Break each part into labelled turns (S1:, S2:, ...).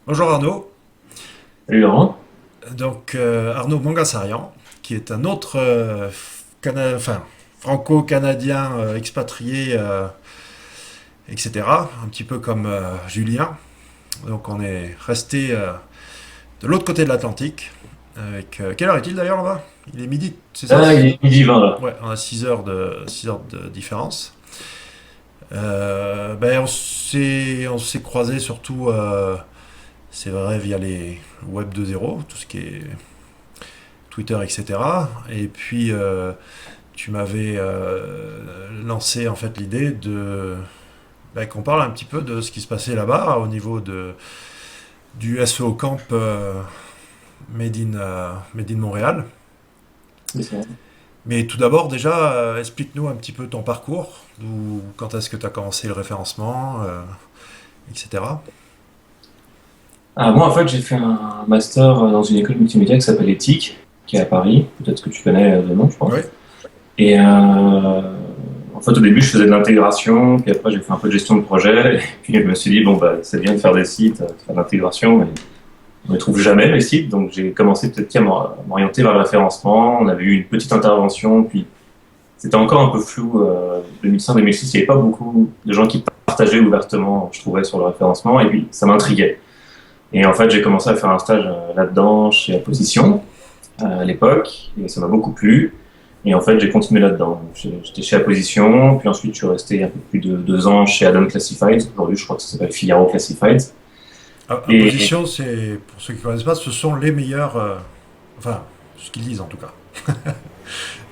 S1: Bonjour Arnaud.
S2: Salut Laurent.
S1: Arnaud Mangassarian, qui est un autre franco-canadien expatrié, etc. Un petit peu comme Julien. Donc on est resté de l'autre côté de l'Atlantique. Quelle heure est-il d'ailleurs là-bas? Il est midi, c'est ça?
S2: Ah, il est midi 20 là.
S1: Ouais, on a 6 heures de différence. On s'est croisés surtout, c'est vrai, via les Web 2.0, tout ce qui est Twitter, etc. Et puis, tu m'avais lancé en fait l'idée qu'on parle un petit peu de ce qui se passait là-bas au niveau du SEO Camp Made in Montréal.
S2: C'est ça.
S1: Mais tout d'abord, déjà, explique-nous un petit peu ton parcours, quand est-ce que tu as commencé le référencement, etc.
S2: Moi, en fait, j'ai fait un master dans une école multimédia qui s'appelle ETHIC, qui est à Paris. Peut-être que tu connais le nom, je
S1: Oui.
S2: pense. Et en fait, au début, je faisais de l'intégration, puis après, j'ai fait un peu de gestion de projet. Et puis, je me suis dit, bon, bah, c'est bien de faire des sites, de faire de l'intégration, mais on ne trouve jamais les sites. Donc, j'ai commencé peut-être à m'orienter vers le référencement. On avait eu une petite intervention, puis c'était encore un peu flou. 2005-2006, il n'y avait pas beaucoup de gens qui partageaient ouvertement, je trouvais, sur le référencement. Et puis, ça m'intriguait. Et en fait, j'ai commencé à faire un stage là-dedans chez Apposition à l'époque, et ça m'a beaucoup plu. Et en fait, j'ai continué là-dedans. Donc, j'étais chez Apposition, puis ensuite, je suis resté un peu plus de 2 ans chez Adam Classifieds. Aujourd'hui, je crois que ça s'appelle Figaro Classifieds.
S1: À
S2: Et
S1: position, c'est, pour ceux qui ne connaissent pas, ce sont les meilleurs, enfin, ce qu'ils disent en tout cas.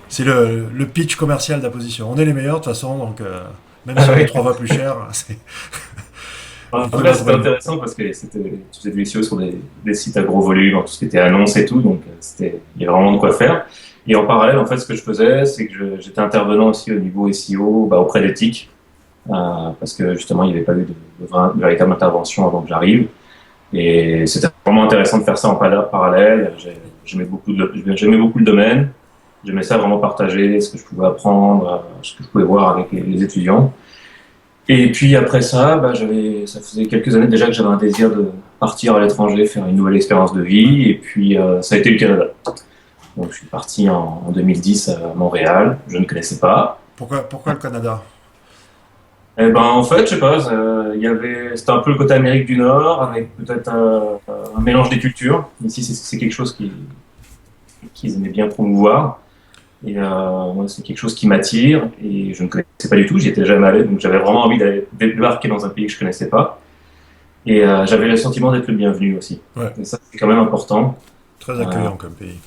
S1: C'est le pitch commercial d'Apposition. On est les meilleurs de toute façon, donc même si on est trois fois plus cher, vous pouvez
S2: après,
S1: pas
S2: c'était
S1: trouver mieux.
S2: intéressant parce que tu faisais du SEO sur des sites à gros volume, tout ce qui était annonces et tout, donc il y avait vraiment de quoi faire. Et en parallèle, en fait, ce que je faisais, c'est que j'étais intervenant aussi au niveau SEO, bah, auprès d'éthique, parce que justement, il n'y avait pas eu de véritable intervention avant que j'arrive. Et c'était vraiment intéressant de faire ça en parallèle. J'aimais beaucoup le domaine. J'aimais ça vraiment partager ce que je pouvais apprendre, ce que je pouvais voir avec les étudiants. Et puis après ça, bah, ça faisait quelques années déjà que j'avais un désir de partir à l'étranger, faire une nouvelle expérience de vie. Et puis ça a été le Canada. Donc je suis parti en 2010 à Montréal. Je ne connaissais pas.
S1: Pourquoi le Canada?
S2: Et ben en fait, je sais pas, c'était un peu le côté Amérique du Nord avec peut-être un mélange des cultures. Ici, c'est quelque chose qu'ils aimaient bien promouvoir. Et moi, c'est quelque chose qui m'attire et je ne connaissais pas du tout, j'y étais jamais allé, donc j'avais vraiment envie d'aller débarquer dans un pays que je connaissais pas. Et j'avais le sentiment d'être le bienvenu aussi.
S1: Ouais,
S2: Et ça, c'est quand même important.
S1: très
S2: Euh,
S1: accueillant comme pays.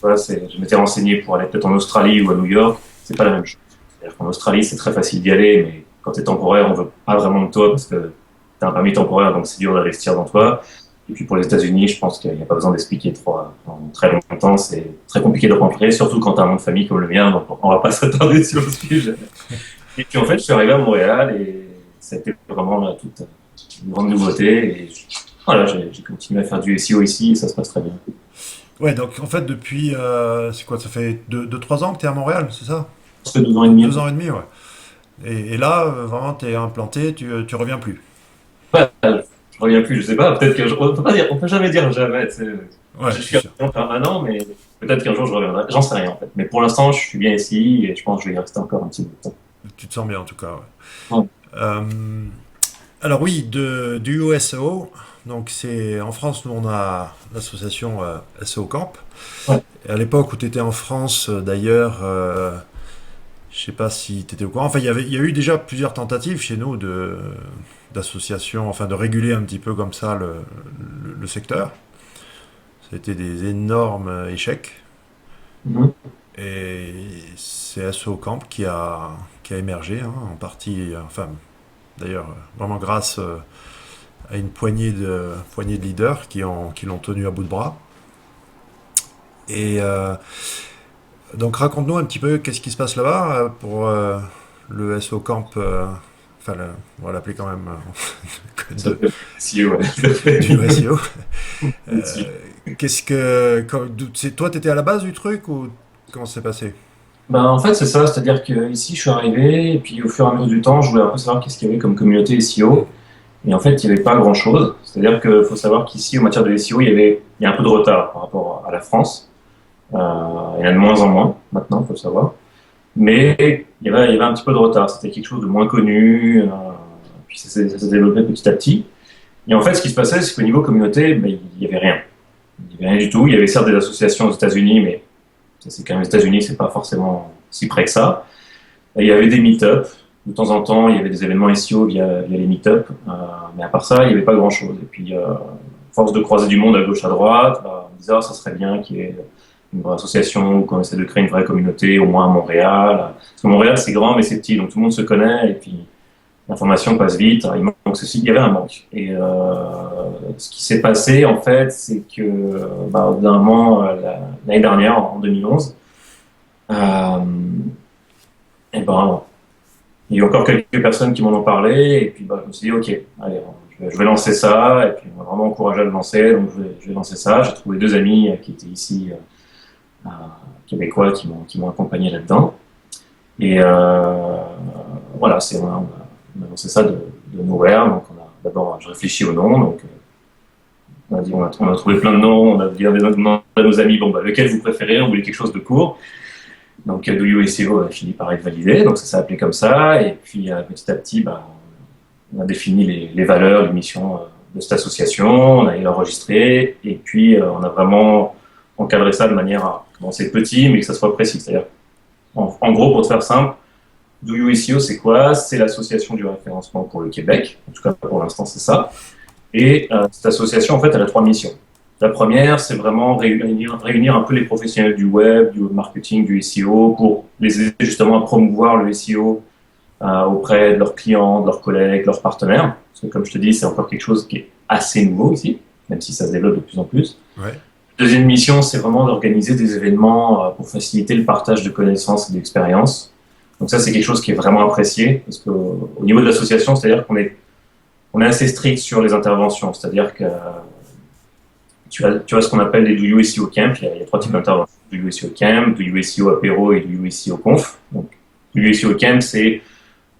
S2: voilà, je m'étais renseigné pour aller peut-être en Australie ou à New York, c'est pas la même chose. C'est-à-dire qu'en Australie, c'est très facile d'y aller, mais quand tu es temporaire, on veut pas vraiment de toi parce que tu as un permis temporaire, donc c'est dur d'investir dans toi. Et puis pour les États-Unis, je pense qu'il n'y a pas besoin d'expliquer trop en très longtemps. C'est très compliqué de rentrer, surtout quand tu as un nom de famille comme le mien, donc on va pas s'attarder sur le sujet. Et puis en fait, je suis arrivé à Montréal et ça a été vraiment toute une grande nouveauté. Et voilà, j'ai continué à faire du SEO ici et ça se passe très bien.
S1: Ouais, donc en fait, depuis, c'est quoi, ça fait 3 ans que tu es à Montréal, c'est ça?
S2: Ça fait 12 ans et demi à
S1: Deux
S2: peu
S1: ans
S2: près.
S1: et demi, ouais. Et là, vraiment, tu es implanté, tu reviens plus.
S2: Ouais, je reviens plus, je sais pas, peut-être qu'un jour, on peut pas dire, on peut jamais dire jamais, tu sais.
S1: Ouais,
S2: Je
S1: c'est
S2: suis
S1: sûr.
S2: un permanent, mais peut-être qu'un jour je reviendrai. J'en sais rien en fait. Mais pour l'instant, je suis bien ici et je pense que je vais y rester encore un petit bout de temps.
S1: Tu te sens bien en tout cas, ouais.
S2: Ouais.
S1: Euh, alors oui, du USEO, donc c'est en France, nous on a l'association SEO Camp.
S2: Ouais.
S1: Et à l'époque où tu étais en France, d'ailleurs, je sais pas si tu étais au courant. Enfin, il y a eu déjà plusieurs tentatives chez nous d'associations, enfin de réguler un petit peu comme ça le secteur. Ça a été des énormes échecs.
S2: Mhm.
S1: Et c'est SEO Camp qui a émergé, hein, en partie, enfin d'ailleurs, vraiment grâce à une poignée de leaders qui l'ont tenu à bout de bras. Et donc raconte-nous un petit peu qu'est-ce qui se passe là-bas pour le SEO Camp, enfin on va l'appeler quand même
S2: Ça
S1: de,
S2: fait SEO, ouais, tout à fait.
S1: du SEO.
S2: Dessus.
S1: Toi, t'étais à la base du truc ou comment ça s'est passé?
S2: Ben, en fait, c'est ça, c'est-à-dire que ici, je suis arrivé, et puis au fur et à mesure du temps, je voulais un peu savoir qu'est-ce qu'il y avait comme communauté SEO. Et en fait, il n'y avait pas grand-chose. C'est-à-dire qu'il faut savoir qu'ici, en matière de SEO, il y a un peu de retard par rapport à la France. Il y en a de moins en moins maintenant, il faut le savoir. Mais il y avait un petit peu de retard. C'était quelque chose de moins connu. Puis ça s'est développé petit à petit. Et en fait, ce qui se passait, c'est qu'au niveau communauté, ben, il n'y avait rien. Il n'y avait rien du tout. Il y avait certes des associations aux États-Unis, mais ça, c'est quand même les États-Unis, c'est pas forcément si près que ça. Et il y avait des meet-up. De temps en temps, il y avait des événements SEO via les meet-up. Mais à part ça, il n'y avait pas grand-chose. Et puis, force de croiser du monde à gauche, à droite, bah, on disait, ah, ça serait bien qu'il y ait une vraie association ou qu'on essaie de créer une vraie communauté, au moins à Montréal. Parce que Montréal, c'est grand, mais c'est petit, donc tout le monde se connaît. Et puis, l'information passe vite. Il manque ceci. Il y avait un manque. Et ce qui s'est passé, en fait, c'est que, bah, au bout d'un moment, l'année dernière, en 2011, et ben, il y a eu encore quelques personnes qui m'en ont parlé, et puis bah, je me suis dit, ok, allez, je vais lancer ça, et puis on m'a vraiment encouragé à le lancer, donc je vais lancer ça. J'ai trouvé deux amis qui étaient ici, euh, québécois, qui m'ont accompagné là-dedans. Et voilà, on a lancé ça de nowhere, donc d'abord, je réfléchis au nom, donc on a trouvé plein de noms, on a dit à nos amis, bon, bah, lequel vous préférez, on voulait quelque chose de court. Donc, Do You SEO a fini par être validé, donc ça s'est appelé comme ça. Et puis, petit à petit, bah, on a défini les valeurs, les missions de cette association, on a enregistré, et puis on a vraiment encadré ça de manière à commencer petit, mais que ça soit précis. C'est-à-dire, en gros, pour te faire simple, Do You SEO, c'est quoi? C'est l'association du référencement pour le Québec. En tout cas, pour l'instant, c'est ça. Et cette association, en fait, elle a trois missions. La première, c'est vraiment réunir un peu les professionnels du web, du marketing, du SEO, pour les aider justement à promouvoir le SEO auprès de leurs clients, de leurs collègues, de leurs partenaires. Parce que comme je te dis, c'est encore quelque chose qui est assez nouveau ici, même si ça se développe de plus en plus.
S1: Ouais.
S2: Deuxième mission, c'est vraiment d'organiser des événements pour faciliter le partage de connaissances et d'expériences. Donc ça, c'est quelque chose qui est vraiment apprécié, parce qu'au niveau de l'association, c'est-à-dire qu'on est assez strict sur les interventions, c'est-à-dire que tu as ce qu'on appelle les Do You SEO Camp. Il y a trois types d'interventions. Do You SEO Camp, Do You SEO Apéro et Do You SEO Conf. Donc, Do You SEO Camp, c'est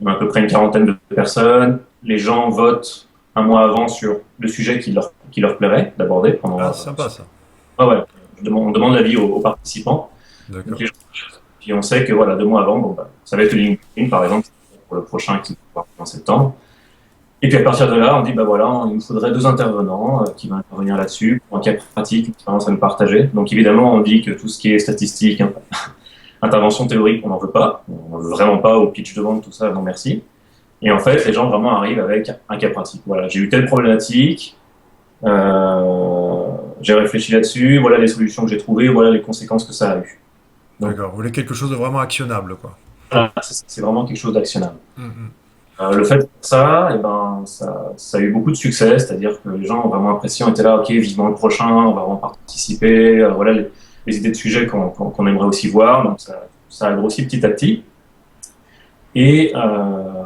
S2: à peu près une quarantaine de personnes. Les gens votent un mois avant sur le sujet qui leur plairait d'aborder pendant.
S1: Ah, c'est sympa ça.
S2: Ouais. On demande l'avis aux participants.
S1: D'accord.
S2: Donc, puis on sait que voilà, 2 mois avant, bon, bah, ça va être le LinkedIn, par exemple, pour le prochain qui va en septembre. Et puis à partir de là, on dit, bah voilà, il nous faudrait 2 intervenants qui vont intervenir là-dessus, pour un cas pratique, une expérience à nous partager. Donc évidemment, on dit que tout ce qui est statistique, hein, intervention théorique, on n'en veut pas. On n'en veut vraiment pas au pitch de vente, tout ça, non merci. Et en fait, les gens vraiment arrivent avec un cas pratique. Voilà, j'ai eu telle problématique, j'ai réfléchi là-dessus, voilà les solutions que j'ai trouvées, voilà les conséquences que ça a eu. Donc,
S1: D'accord. Vous voulez quelque chose de vraiment actionnable, quoi.
S2: voilà, c'est vraiment quelque chose d'actionnable.
S1: Mhm.
S2: Le fait de faire ça, eh ben, ça a eu beaucoup de succès, c'est-à-dire que les gens ont vraiment apprécié, on était là, ok, vivement le prochain, on va vraiment participer, voilà les idées de sujets qu'on aimerait aussi voir, donc ça a grossi petit à petit. Et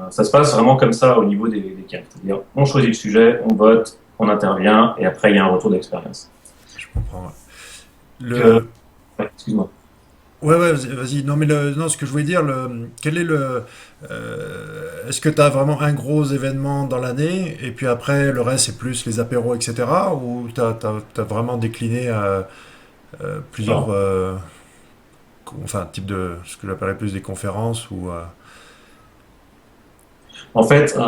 S2: ça se passe vraiment comme ça au niveau des camps, c'est-à-dire on choisit le sujet, on vote, on intervient, et après il y a un retour d'expérience.
S1: Je comprends. Ouais.
S2: Ouais, excuse-moi.
S1: Ouais, vas-y. Non, mais non, ce que je voulais dire, quel est est-ce que tu as vraiment un gros événement dans l'année et puis après le reste c'est plus les apéros, etc. Ou t'as vraiment décliné à plusieurs,
S2: Alors,
S1: enfin, type de ce que j'appellerais plus des conférences ou.
S2: en fait,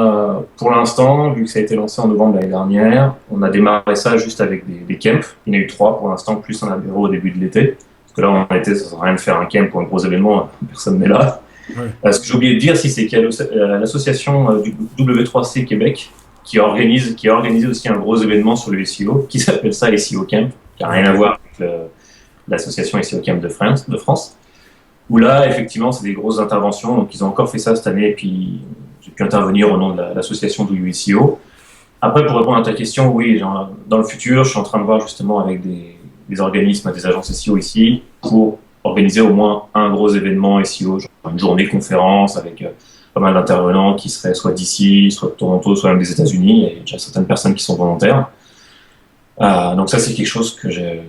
S2: pour l'instant, vu que ça a été lancé en novembre l'année dernière, on a démarré ça juste avec des camps. Il y en a eu 3 pour l'instant, plus un apéro au début de l'été. Parce que là, en été, ça ne sert à rien de faire un camp pour un gros événement, personne n'est là.
S1: Ouais.
S2: Ce que j'ai oublié de dire, c'est qu'il y a l'association du W3C Québec qui a organisé aussi un gros événement sur le SEO, qui s'appelle ça SEO Camp, qui n'a rien à voir avec l'association SEO Camp de France, où là, effectivement, c'est des grosses interventions. Donc, ils ont encore fait ça cette année, et puis j'ai pu intervenir au nom de l'association Do You SEO. Après, pour répondre à ta question, oui, genre, dans le futur, je suis en train de voir justement avec des organismes, des agences SEO ici, pour organiser au moins un gros événement SEO, genre une journée conférence avec pas mal d'intervenants qui seraient soit d'ici, soit de Toronto, soit même des États-Unis. Il y a déjà certaines personnes qui sont volontaires. Donc ça, c'est quelque chose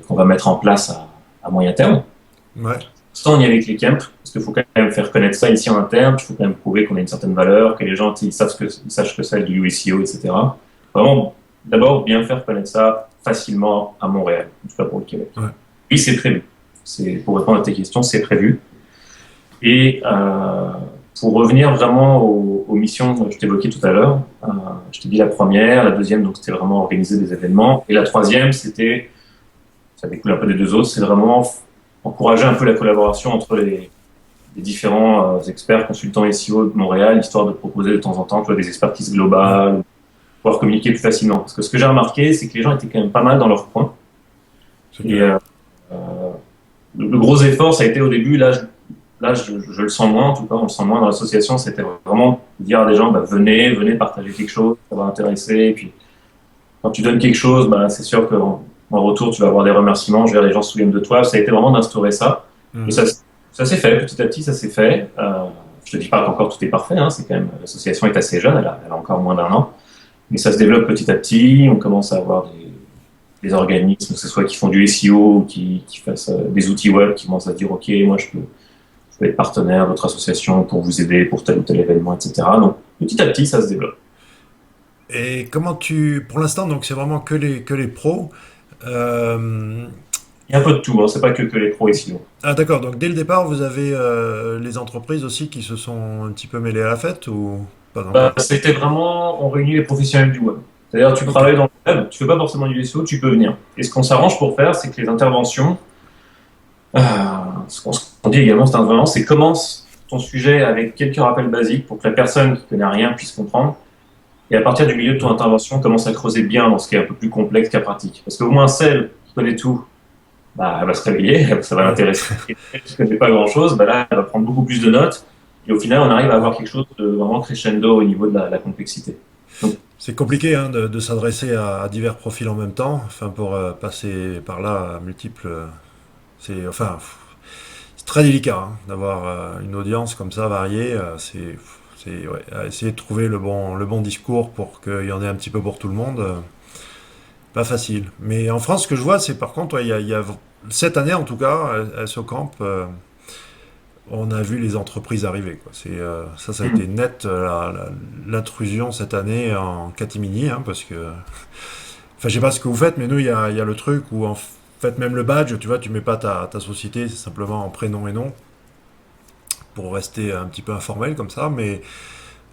S2: qu'on va mettre en place à moyen terme.
S1: Ouais.
S2: Sans y aller avec les camps, parce qu'il faut quand même faire connaître ça ici en interne, il faut quand même prouver qu'on a une certaine valeur, que les gens ils sachent que c'est du SEO, etc. vraiment, d'abord, bien faire connaître ça facilement à Montréal, en tout cas pour le Québec.
S1: Ouais.
S2: Oui, c'est prévu. Pour répondre à tes questions, c'est prévu. Et pour revenir vraiment aux missions que je t'évoquais tout à l'heure, je t'ai dit la première, la deuxième, donc c'était vraiment organiser des événements, et la troisième, c'était, ça découle un peu des deux autres, c'est vraiment encourager un peu la collaboration entre les différents experts, consultants SEO de Montréal, histoire de proposer de temps en temps, tu vois, des expertises globales, pouvoir communiquer plus facilement. Parce que ce que j'ai remarqué, c'est que les gens étaient quand même pas mal dans leur coin.
S1: C'est
S2: Et
S1: clair.
S2: le gros effort, ça a été au début, je le sens moins, en tout cas, on le sent moins dans l'association, c'était vraiment dire à des gens, bah, venez partager quelque chose, ça va intéresser. Et puis, quand tu donnes quelque chose, bah, c'est sûr qu'en retour, tu vas avoir des remerciements, je veux dire, les gens se souviennent de toi. Ça a été vraiment d'instaurer ça. Et
S1: Mhm.
S2: ça s'est fait, petit à petit, ça s'est fait. Je te dis pas qu'encore tout est parfait, hein, c'est quand même, l'association est assez jeune, elle a encore moins d'1 an. Mais ça se développe petit à petit, on commence à avoir des organismes, que ce soit qui font du SEO, qui fassent des outils web, qui commencent à dire, OK, moi je peux être partenaire de votre association pour vous aider pour tel ou tel événement, etc. Donc petit à petit, ça se développe.
S1: Et pour l'instant, donc c'est vraiment que les pros. Euh,
S2: Il y a un peu de tout, hein, c'est pas que les pros SEO.
S1: Ah d'accord, donc dès le départ, vous avez les entreprises aussi qui se sont un petit peu mêlées à la fête ou pas
S2: Bah,
S1: encore?
S2: c'était vraiment, on réunit les professionnels du web. C'est-à-dire, tu
S1: Ok,
S2: travailles dans le web, tu fais pas forcément du SEO, tu peux venir. Et ce qu'on s'arrange pour faire, c'est que les interventions, euh, ce qu'on dit également, c'est intervenant, c'est commence ton sujet avec quelques rappels basiques pour que la personne qui connaît rien puisse comprendre. Et à partir du milieu de ton
S1: ouais,
S2: intervention, commence à creuser bien dans ce qui est un peu plus complexe qu'à pratique. Parce qu'au moins celle qui connaît tout, bah, elle va se réveiller, ça va
S1: ouais.
S2: l'intéresser. Et celle qui ne connaît pas grand-chose, bah là, elle va prendre beaucoup plus de notes. Et au final, on arrive à avoir quelque chose de vraiment crescendo au niveau de la complexité. Donc,
S1: C'est compliqué hein, de s'adresser à divers profils en même temps, enfin pour passer par là à multiples. C'est très délicat hein, d'avoir une audience comme ça variée. Ouais, à essayer de trouver le bon discours pour qu'il y en ait un petit peu pour tout le monde. Pas facile. Mais en France, ce que je vois, c'est par contre, ouais, il y a cette année en tout cas, à SOCamp, on a vu les entreprises arriver. Quoi. Ça a été net l'intrusion cette année en catimini, hein, parce que, enfin, je sais pas ce que vous faites, mais nous, il y a le truc où en fait même le badge, tu vois, tu mets pas ta société, c'est simplement en prénom et nom pour rester un petit peu informel comme ça, mais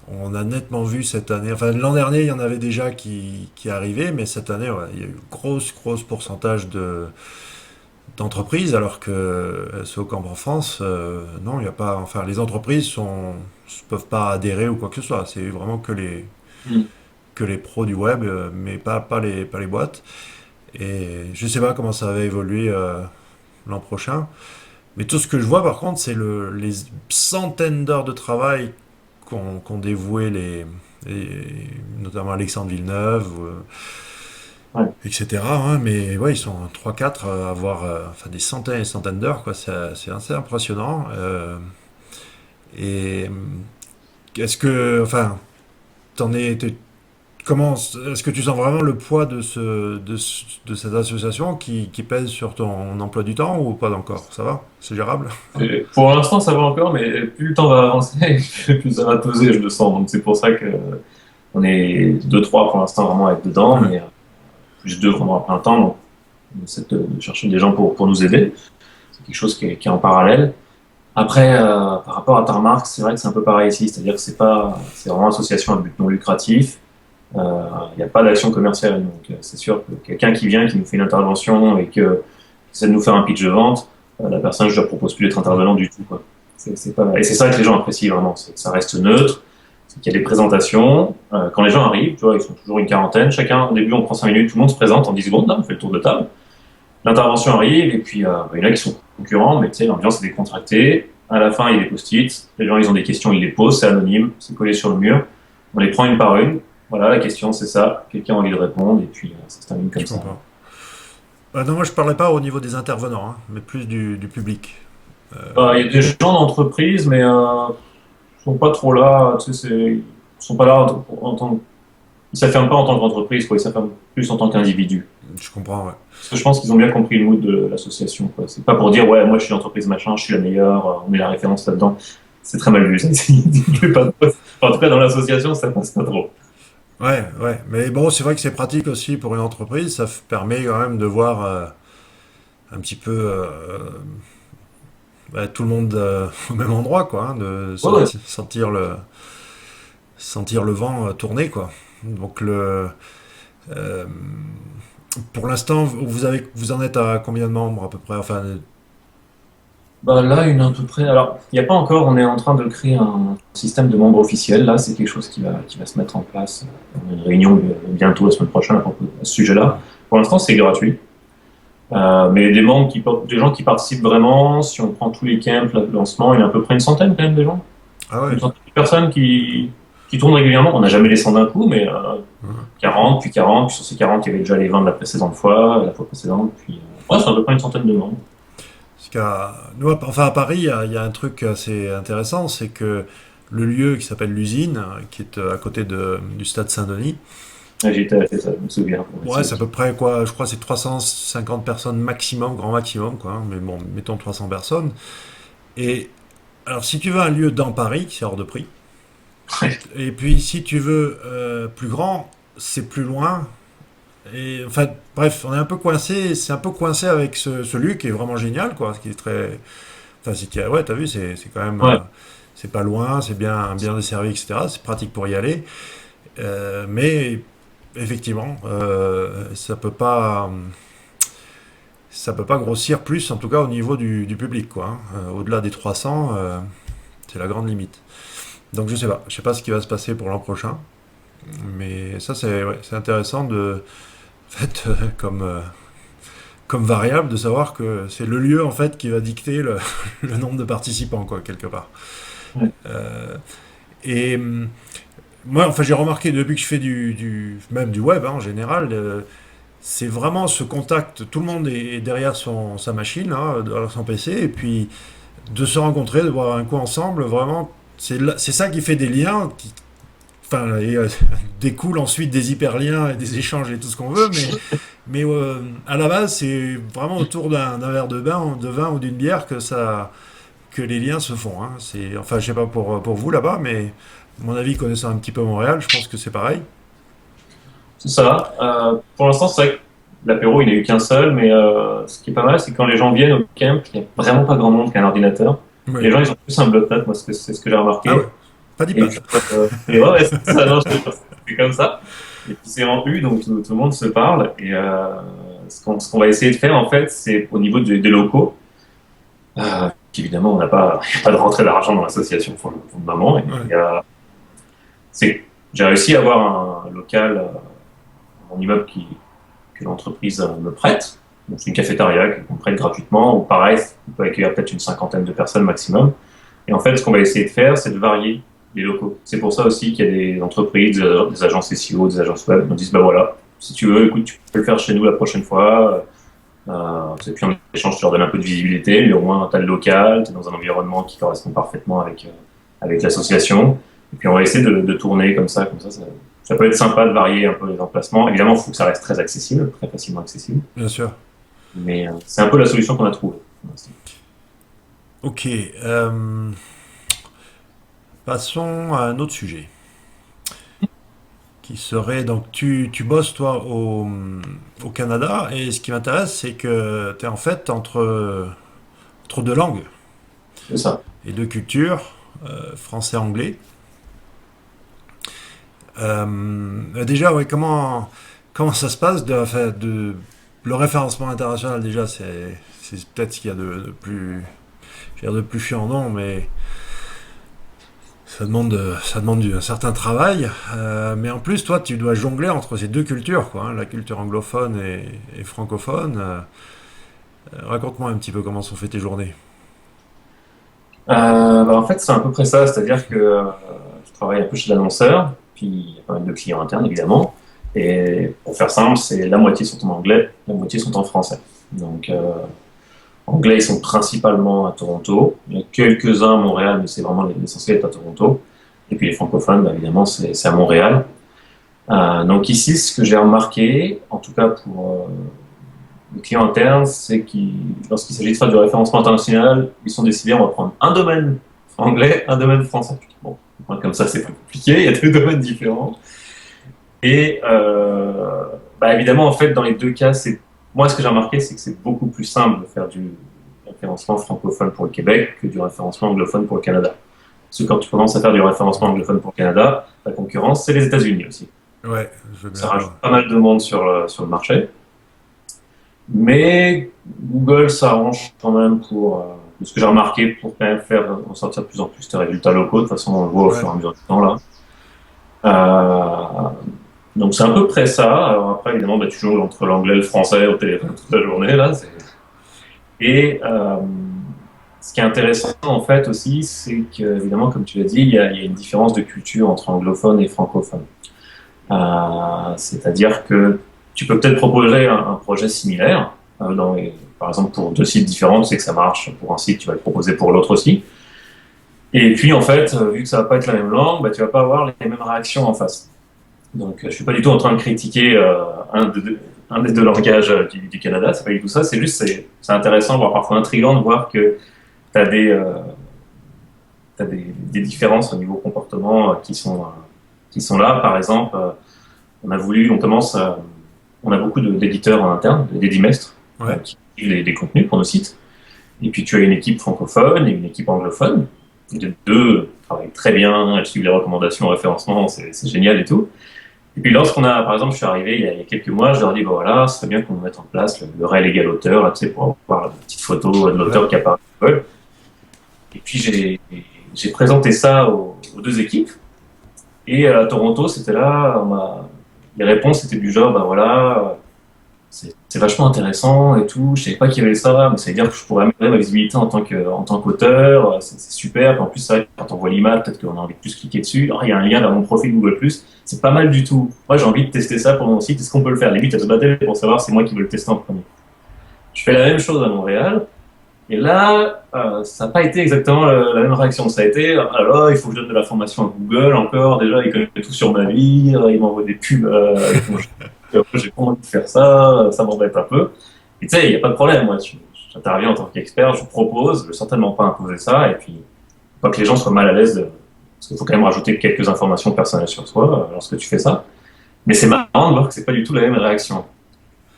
S1: on a nettement vu cette année, enfin l'an dernier il y en avait déjà qui arrivaient, mais cette année ouais, il y a eu grosse pourcentage d'entreprises, alors que SOCamp en France, non, il n'y a pas, enfin les entreprises peuvent pas adhérer ou quoi que ce soit, c'est vraiment que les pros du web, mais pas les boîtes. Et je sais pas comment ça va évoluer l'an prochain. Mais tout ce que je vois par contre, c'est les centaines d'heures de travail qu'ont dévoué notamment Alexandre Villeneuve,
S2: ouais.
S1: etc. Hein, mais ouais, ils sont 3-4 à avoir enfin, des centaines et des centaines d'heures, quoi. C'est assez impressionnant. Et est-ce que, enfin, t'en es, t'es- comment, est-ce que tu sens vraiment le poids de cette association qui pèse sur ton emploi du temps ou pas encore? Ça va? C'est gérable?
S2: Et pour l'instant, ça va encore, mais plus le temps va avancer, plus ça va peser, je le sens. Donc c'est pour ça que on est deux, trois pour l'instant vraiment à être dedans,
S1: Ouais.
S2: mais plus deux vraiment à plein temps. Donc on essaie de chercher des gens pour nous aider. C'est quelque chose qui est en parallèle. Après, par rapport à ta remarque, c'est vrai que c'est un peu pareil ici, c'est-à-dire que c'est vraiment une association à but non lucratif. Il n'y a pas d'action commerciale, donc c'est sûr que quelqu'un qui vient, qui nous fait une intervention et qui essaie de nous faire un pitch de vente, la personne, je ne leur propose plus d'être
S1: Mm.
S2: intervenant du tout, quoi. C'est pas... Et c'est ça que les gens apprécient vraiment, c'est que ça reste neutre, c'est qu'il y a des présentations. Quand les gens arrivent, tu vois, ils sont toujours une quarantaine, chacun, au début, on prend 5 minutes, tout le monde se présente en 10 secondes, là, on fait le tour de table. L'intervention arrive, et puis il y en a qui sont concurrents, mais tu sais, l'ambiance est décontractée. À la fin, il y a des post-it. Les gens, ils ont des questions, ils les posent, c'est anonyme, c'est collé sur le mur. On les prend une par une. Voilà, la question, c'est ça. Quelqu'un a envie de répondre, et puis ça se termine
S1: Je
S2: comme ça.
S1: comprends. Non, moi je parlais pas au niveau des intervenants, hein, mais plus du public.
S2: Il y a des gens d'entreprise, mais ils sont pas trop là. Tu sais, ils sont pas là en tant que... Ils s'affirment pas en tant qu'entreprise, quoi. Ils s'affirment plus en tant qu'individu.
S1: Je comprends, ouais.
S2: Parce que je pense qu'ils ont bien compris le mood de l'association, quoi. C'est pas pour dire, ouais, moi je suis l'entreprise machin, je suis la meilleure, on est la référence là-dedans. C'est très mal vu, ça. En tout cas, dans l'association, ça passe pas trop.
S1: Ouais, ouais. Mais bon, c'est vrai que c'est pratique aussi pour une entreprise. Ça permet quand même de voir un petit peu tout le monde au même endroit, quoi, hein, de
S2: Ouais, ouais.
S1: sentir le vent tourner, quoi. Donc euh, pour l'instant, vous en êtes à combien de membres à peu près? Enfin,
S2: Bah là, une à peu près. Alors, il n'y a pas encore, on est en train de créer un système de membres officiels. Là, c'est quelque chose qui va se mettre en place. On a une réunion bientôt, la semaine prochaine, à propos de ce sujet-là. Pour l'instant, c'est gratuit. Mais des gens qui participent vraiment, si on prend tous les camps, le lancement, il y a à peu près une centaine quand même de gens.
S1: ah
S2: Une
S1: ouais.
S2: centaine de personnes qui tournent régulièrement. On n'a jamais les 100 d'un coup, mais 40, puis 40, puis sur ces 40, il y avait déjà les 20 de la fois précédente, puis ouais, c'est à peu près une centaine de membres.
S1: Parce nous, enfin à Paris, il y a un truc assez intéressant, c'est que le lieu qui s'appelle l'usine, qui est à côté du stade Saint-Denis,
S2: Ouais, j'ai été à ça, je me souviens.
S1: ouais, c'est à peu près quoi, je crois que c'est 350 personnes maximum, grand maximum, quoi, hein, mais bon, mettons 300 personnes. Et alors, si tu veux un lieu dans Paris, c'est hors de prix. Et puis, si tu veux plus grand, c'est plus loin. Et enfin, bref, on est un peu coincé, c'est un peu coincé avec ce lieu qui est vraiment génial, quoi, qui est très. Enfin, ouais, t'as vu, c'est quand même.
S2: Ouais,
S1: C'est pas loin, c'est bien desservi, etc. C'est pratique pour y aller. Mais effectivement, ça peut pas grossir plus, en tout cas au niveau du public, quoi, hein. Au-delà des 300, c'est la grande limite. Donc je sais pas ce qui va se passer pour l'an prochain, mais ça c'est ouais, c'est intéressant en fait, comme variable de savoir que c'est le lieu en fait qui va dicter le nombre de participants, quoi, quelque part.
S2: ouais.
S1: Euh, et moi, enfin, j'ai remarqué depuis que je fais même du web, hein, en général, c'est vraiment ce contact. Tout le monde est derrière sa machine, hein, derrière son PC, et puis de se rencontrer, de boire un coup ensemble, vraiment, c'est ça qui fait des liens, enfin, découlent ensuite des hyperliens et des échanges et tout ce qu'on veut, mais à la base, c'est vraiment autour d'un verre de vin ou d'une bière que les liens se font, hein. Enfin, je sais pas pour vous là-bas, mais à mon avis, connaissant un petit peu Montréal, je pense que c'est pareil.
S2: C'est ça. Pour l'instant, c'est vrai que l'apéro, il n'y a eu qu'un seul, mais ce qui est pas mal, c'est que quand les gens viennent au camp, il n'y a vraiment pas grand monde qui a un ordinateur. Les
S1: Oui.
S2: gens, ils ont plus un bloc-notes, moi, c'est ce que j'ai
S1: Ah ouais,
S2: remarqué.
S1: pas
S2: Et puis,
S1: d'iPad.
S2: ouais, c'est ça, non, c'est comme ça. Et puis, c'est en U, donc tout le monde se parle. Et ce qu'on va essayer de faire, en fait, c'est au niveau des locaux. Évidemment, on n'a pas, il n'y a pas de rentrée d'argent dans l'association pour le moment. Et
S1: Ouais.
S2: il y a, c'est, j'ai réussi à avoir un local, mon immeuble que l'entreprise me prête. Donc, c'est une cafétéria qu'on prête gratuitement. Ou pareil, on peut accueillir peut-être une cinquantaine de personnes maximum. Et en fait, ce qu'on va essayer de faire, c'est de varier les locaux. C'est pour ça aussi qu'il y a des entreprises, des agences SEO, des agences web qui nous disent, bah voilà, si tu veux, écoute, tu peux le faire chez nous la prochaine fois. Et puis en échange, tu leur donnes un peu de visibilité, mais au moins tu as le local, tu es dans un environnement qui correspond parfaitement avec l'association. Et puis on va essayer de tourner ça peut être sympa de varier un peu les emplacements. Évidemment, il faut que ça reste très accessible, très facilement accessible.
S1: Bien sûr.
S2: Mais c'est un peu la solution qu'on a trouvée.
S1: Ok. Passons à un autre sujet. Qui serait donc tu bosses toi au Canada et ce qui m'intéresse c'est que tu es en fait entre deux langues
S2: C'est ça.
S1: et deux cultures, français-anglais. Déjà, ouais, comment ça se passe enfin, le référencement international déjà c'est peut-être ce qu'il y a de plus, je veux dire, de plus chiant, non, mais ça demande un certain travail, mais en plus, toi, tu dois jongler entre ces deux cultures, quoi, hein, la culture anglophone et francophone. Raconte-moi un petit peu comment sont faites tes journées.
S2: En fait, c'est à peu près ça, c'est-à-dire que je travaille un peu chez l'annonceur, puis il y a pas mal de clients internes évidemment, et pour faire simple, c'est la moitié sont en anglais, la moitié sont en français. Donc, anglais, ils sont principalement à Toronto, il y en a quelques-uns à Montréal, mais c'est vraiment l'essentiel est à Toronto. Et puis les francophones, bah, évidemment, c'est à Montréal. Donc ici, ce que j'ai remarqué, en tout cas pour les clients internes, c'est qu'ils, lorsqu'il s'agit de faire du référencement international, ils sont décidés, on va prendre un domaine anglais, un domaine français. Bon, comme ça, c'est pas compliqué, il y a deux domaines différents. Et évidemment, en fait, dans les deux cas, c'est moi ce que j'ai remarqué, c'est que c'est beaucoup plus simple de faire du référencement francophone pour le Québec que du référencement anglophone pour le Canada. Parce que quand tu commences à faire du référencement anglophone pour le Canada, la concurrence, c'est les États-Unis aussi.
S1: Ouais, je veux bien
S2: Ça rajoute
S1: d'accord.
S2: pas mal de monde sur le marché. Mais Google s'arrange quand même de ce que j'ai remarqué, pour quand même faire en sortir de plus en plus de résultats locaux. De toute façon, on le voit au fur
S1: Ouais,
S2: et à mesure du temps là. Euh, donc c'est à peu près ça. Alors après, évidemment, tu joues entre l'anglais et le français au téléphone toute la journée là. Et ce qui est intéressant en fait aussi, c'est que évidemment, comme tu l'as dit, il y a une différence de culture entre anglophone et francophone. C'est-à-dire que tu peux peut-être proposer un projet similaire. Par exemple, pour deux sites différents, tu sais que ça marche. Pour un site, tu vas le proposer pour l'autre aussi. Et puis, en fait, vu que ça va pas être la même langue, tu vas pas avoir les mêmes réactions en face. Donc, je suis pas du tout en train de critiquer un des deux langages du Canada. C'est pas du tout ça. C'est juste, c'est intéressant, voire parfois intriguant de voir que tu as des différences au niveau comportement qui sont là. Par exemple, on a beaucoup d'éditeurs en interne, d'édimestres,
S1: ouais,
S2: qui écrivent des contenus pour nos sites. Et puis tu as une équipe francophone et une équipe anglophone. Et les deux travaillent très bien, elles suivent les recommandations, référencement, c'est génial et tout. Et puis par exemple, je suis arrivé il y a quelques mois, je leur ai dit, voilà, ce serait bien qu'on mette en place le réel égal auteur, là, tu sais, pour avoir la petite photo de
S1: ouais.
S2: l'auteur qui apparaît. Et puis j'ai présenté ça aux deux équipes. Et à Toronto, c'était là, les réponses étaient du genre, voilà, c'est vachement intéressant et tout. Je savais pas qu'il y avait ça, mais ça veut dire que je pourrais améliorer ma visibilité en tant qu'auteur. C'est super. Puis en plus, c'est vrai que quand on voit l'image, peut-être qu'on a envie de plus cliquer dessus. Ah, il y a un lien vers mon profil Google+. C'est pas mal du tout. Moi, j'ai envie de tester ça pour mon site. Est-ce qu'on peut le faire? Limite, à se battre pour savoir c'est moi qui veux le tester en premier. Je fais la même chose à Montréal. Et là, ça n'a pas été exactement la même réaction. Ça a été, alors il faut que je donne de la formation à Google encore. Déjà, il connaît tout sur ma vie, il m'envoie des pubs avec mon j'ai pas envie de faire ça, ça m'embête un peu. Et tu sais, il n'y a pas de problème. Moi, j'interviens en tant qu'expert, je propose, je ne vais certainement pas imposer ça. Et puis, pas que les gens soient mal à l'aise, parce qu'il faut quand même rajouter quelques informations personnelles sur toi lorsque tu fais ça. Mais c'est marrant de voir que c'est pas du tout la même réaction.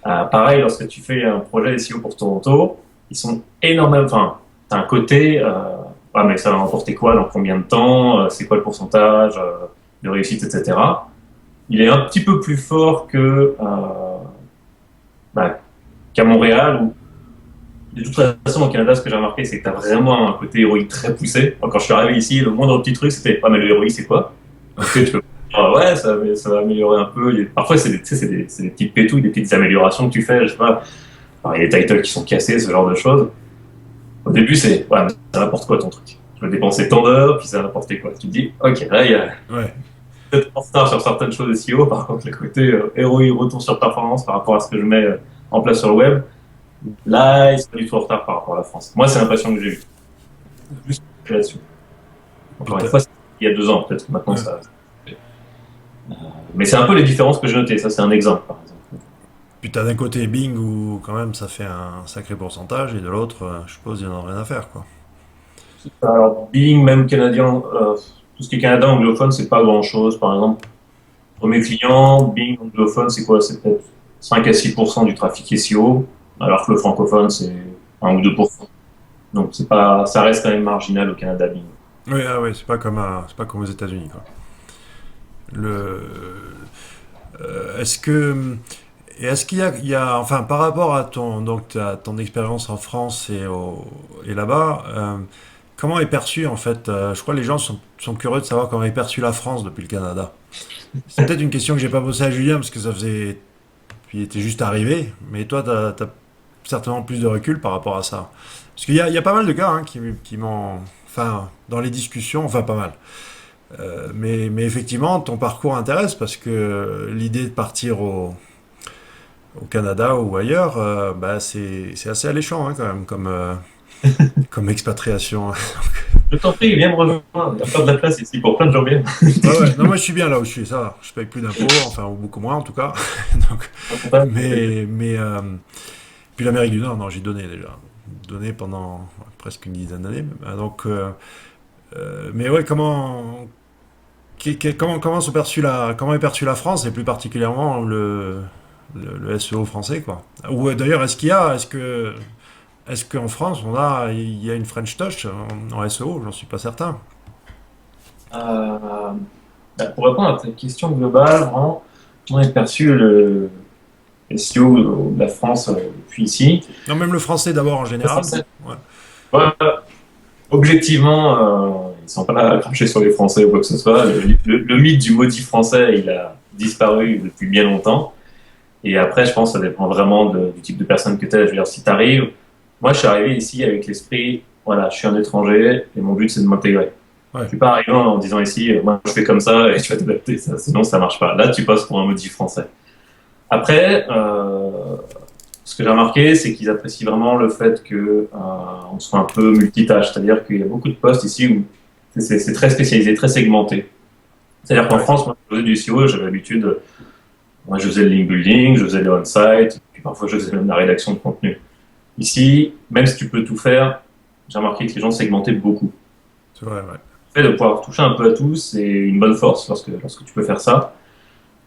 S2: Pareil, lorsque tu fais un projet SEO pour Toronto, ils sont énormément. Enfin, t'as un côté, ah, mais ça va emporter quoi, dans combien de temps, c'est quoi le pourcentage de réussite, etc. Il est un petit peu plus fort bah, qu'à Montréal, où de toute façon au Canada, ce que j'ai remarqué, c'est que tu as vraiment un côté héroïque très poussé. Quand je suis arrivé ici, le moindre petit truc, c'était ah, mais le héroïque, c'est quoi? Parce que tu peux dire, ouais, ça va améliorer un peu. Parfois, tu sais, c'est des petites pétouilles, des petites améliorations que tu fais, je sais pas. Alors, il y a des titles qui sont cassés, ce genre de choses. Au début, c'est ouais, mais c'est n'importe quoi ton truc. Je vais dépenser tant d'heures, puis c'est n'importe quoi. Tu te dis, ok, là, il y a
S1: Ouais.
S2: peut-être en retard sur certaines choses de SEO. Par contre, le côté héroïque, retour sur performance par rapport à ce que je mets en place sur le web, là, ils sont pas du tout en retard par rapport à la France. Moi, c'est l'impression que j'ai eue. Juste là-dessus.
S1: Puis
S2: Encore une fois, c'était il y a 2 ans, peut-être que maintenant
S1: ouais.
S2: ça. Mais c'est un peu les différences que j'ai notées. Ça, c'est un exemple, par exemple.
S1: Puis t'as d'un côté Bing où quand même ça fait un sacré pourcentage et de l'autre, je suppose, il y en a rien à faire, quoi.
S2: Alors, Bing, même canadien, tout ce qui est canadien anglophone, c'est pas grand-chose. Par exemple, pour mes clients, Bing anglophone, c'est quoi? C'est peut-être 5 à 6% du trafic SEO, alors que le francophone, c'est 1 ou 2%. Donc, ça reste quand même marginal au Canada, Bing.
S1: Oui, ah ouais, c'est pas comme aux États-Unis, quoi. Le, est-ce que est-ce il y a, enfin, par rapport à ton expérience en France et là-bas, comment est perçu en fait je crois que les gens sont curieux de savoir comment est perçue la France depuis le Canada. C'est peut-être une question que j'ai pas posée à Julien parce que ça faisait, puis il était juste arrivé, mais toi, t'as certainement plus de recul par rapport à ça. Parce qu'il y a pas mal de gars hein, qui m'ont, enfin, dans les discussions, enfin pas mal. Mais effectivement, ton parcours intéresse parce que l'idée de partir au Canada ou ailleurs, bah c'est assez alléchant hein, quand même comme expatriation.
S2: Je t'en prie, viens me rejoindre. Il y a pas de la place ici pour plein de gens bien.
S1: Ouais, ouais, non, moi je suis bien là où je suis, ça va. Je paye plus d'impôts, enfin ou beaucoup moins en tout cas. Donc, mais puis l'Amérique du Nord, non, j'ai donné déjà. Donné pendant presque une dizaine d'années. Donc, mais ouais, comment est perçue la France et plus particulièrement le SEO français, quoi. Ou d'ailleurs, est-ce qu'en France il y a une French Touch en SEO? J'en suis pas certain.
S2: Euh, pour répondre à ta question globale, vraiment, comment est perçu le SEO de la France depuis ici?
S1: Non, même le français d'abord en
S2: Le
S1: général.
S2: français.
S1: Ouais.
S2: Ouais, objectivement, ils sont pas là à cracher sur les Français ou quoi que ce soit. Le mythe du maudit français, il a disparu depuis bien longtemps. Et après, je pense que ça dépend vraiment du type de personne que tu es. Je veux dire, si tu arrives, moi, je suis arrivé ici avec l'esprit, voilà, je suis un étranger et mon but, c'est de m'intégrer. Je
S1: Ouais.
S2: suis pas arrivé en disant ici, moi, je fais comme ça et tu vas t'adapter. Ça, sinon, ça marche pas. Là, tu passes pour un maudit français. Après, ce que j'ai remarqué, c'est qu'ils apprécient vraiment le fait que on soit un peu multitâche. C'est-à-dire qu'il y a beaucoup de postes ici où c'est très spécialisé, très segmenté. C'est-à-dire qu'en
S1: Ouais.
S2: France, moi, je faisais du SEO, j'avais l'habitude, moi, je faisais le link building, je faisais le on-site, puis parfois je faisais même la rédaction de contenu. Ici, même si tu peux tout faire, j'ai remarqué que les gens segmentaient beaucoup.
S1: C'est vrai, ouais.
S2: Le fait de pouvoir toucher un peu à tout, c'est une bonne force lorsque tu peux faire ça.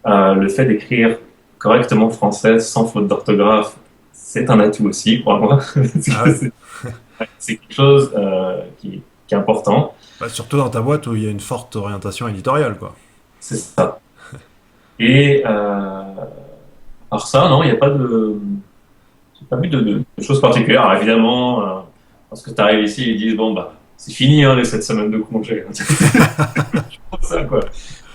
S2: Le fait d'écrire correctement français sans faute d'orthographe, c'est un atout aussi pour moi. Parce
S1: Ah
S2: que
S1: ouais.
S2: c'est quelque chose qui est important.
S1: Bah, surtout dans ta boîte où il y a une forte orientation éditoriale, quoi.
S2: C'est ça. Et par ça, non, il n'y a pas de, j'ai pas vu de choses particulières. Alors, évidemment, lorsque tu arrives ici, ils disent bon bah c'est fini les 7 semaines de congé. C'est ça quoi.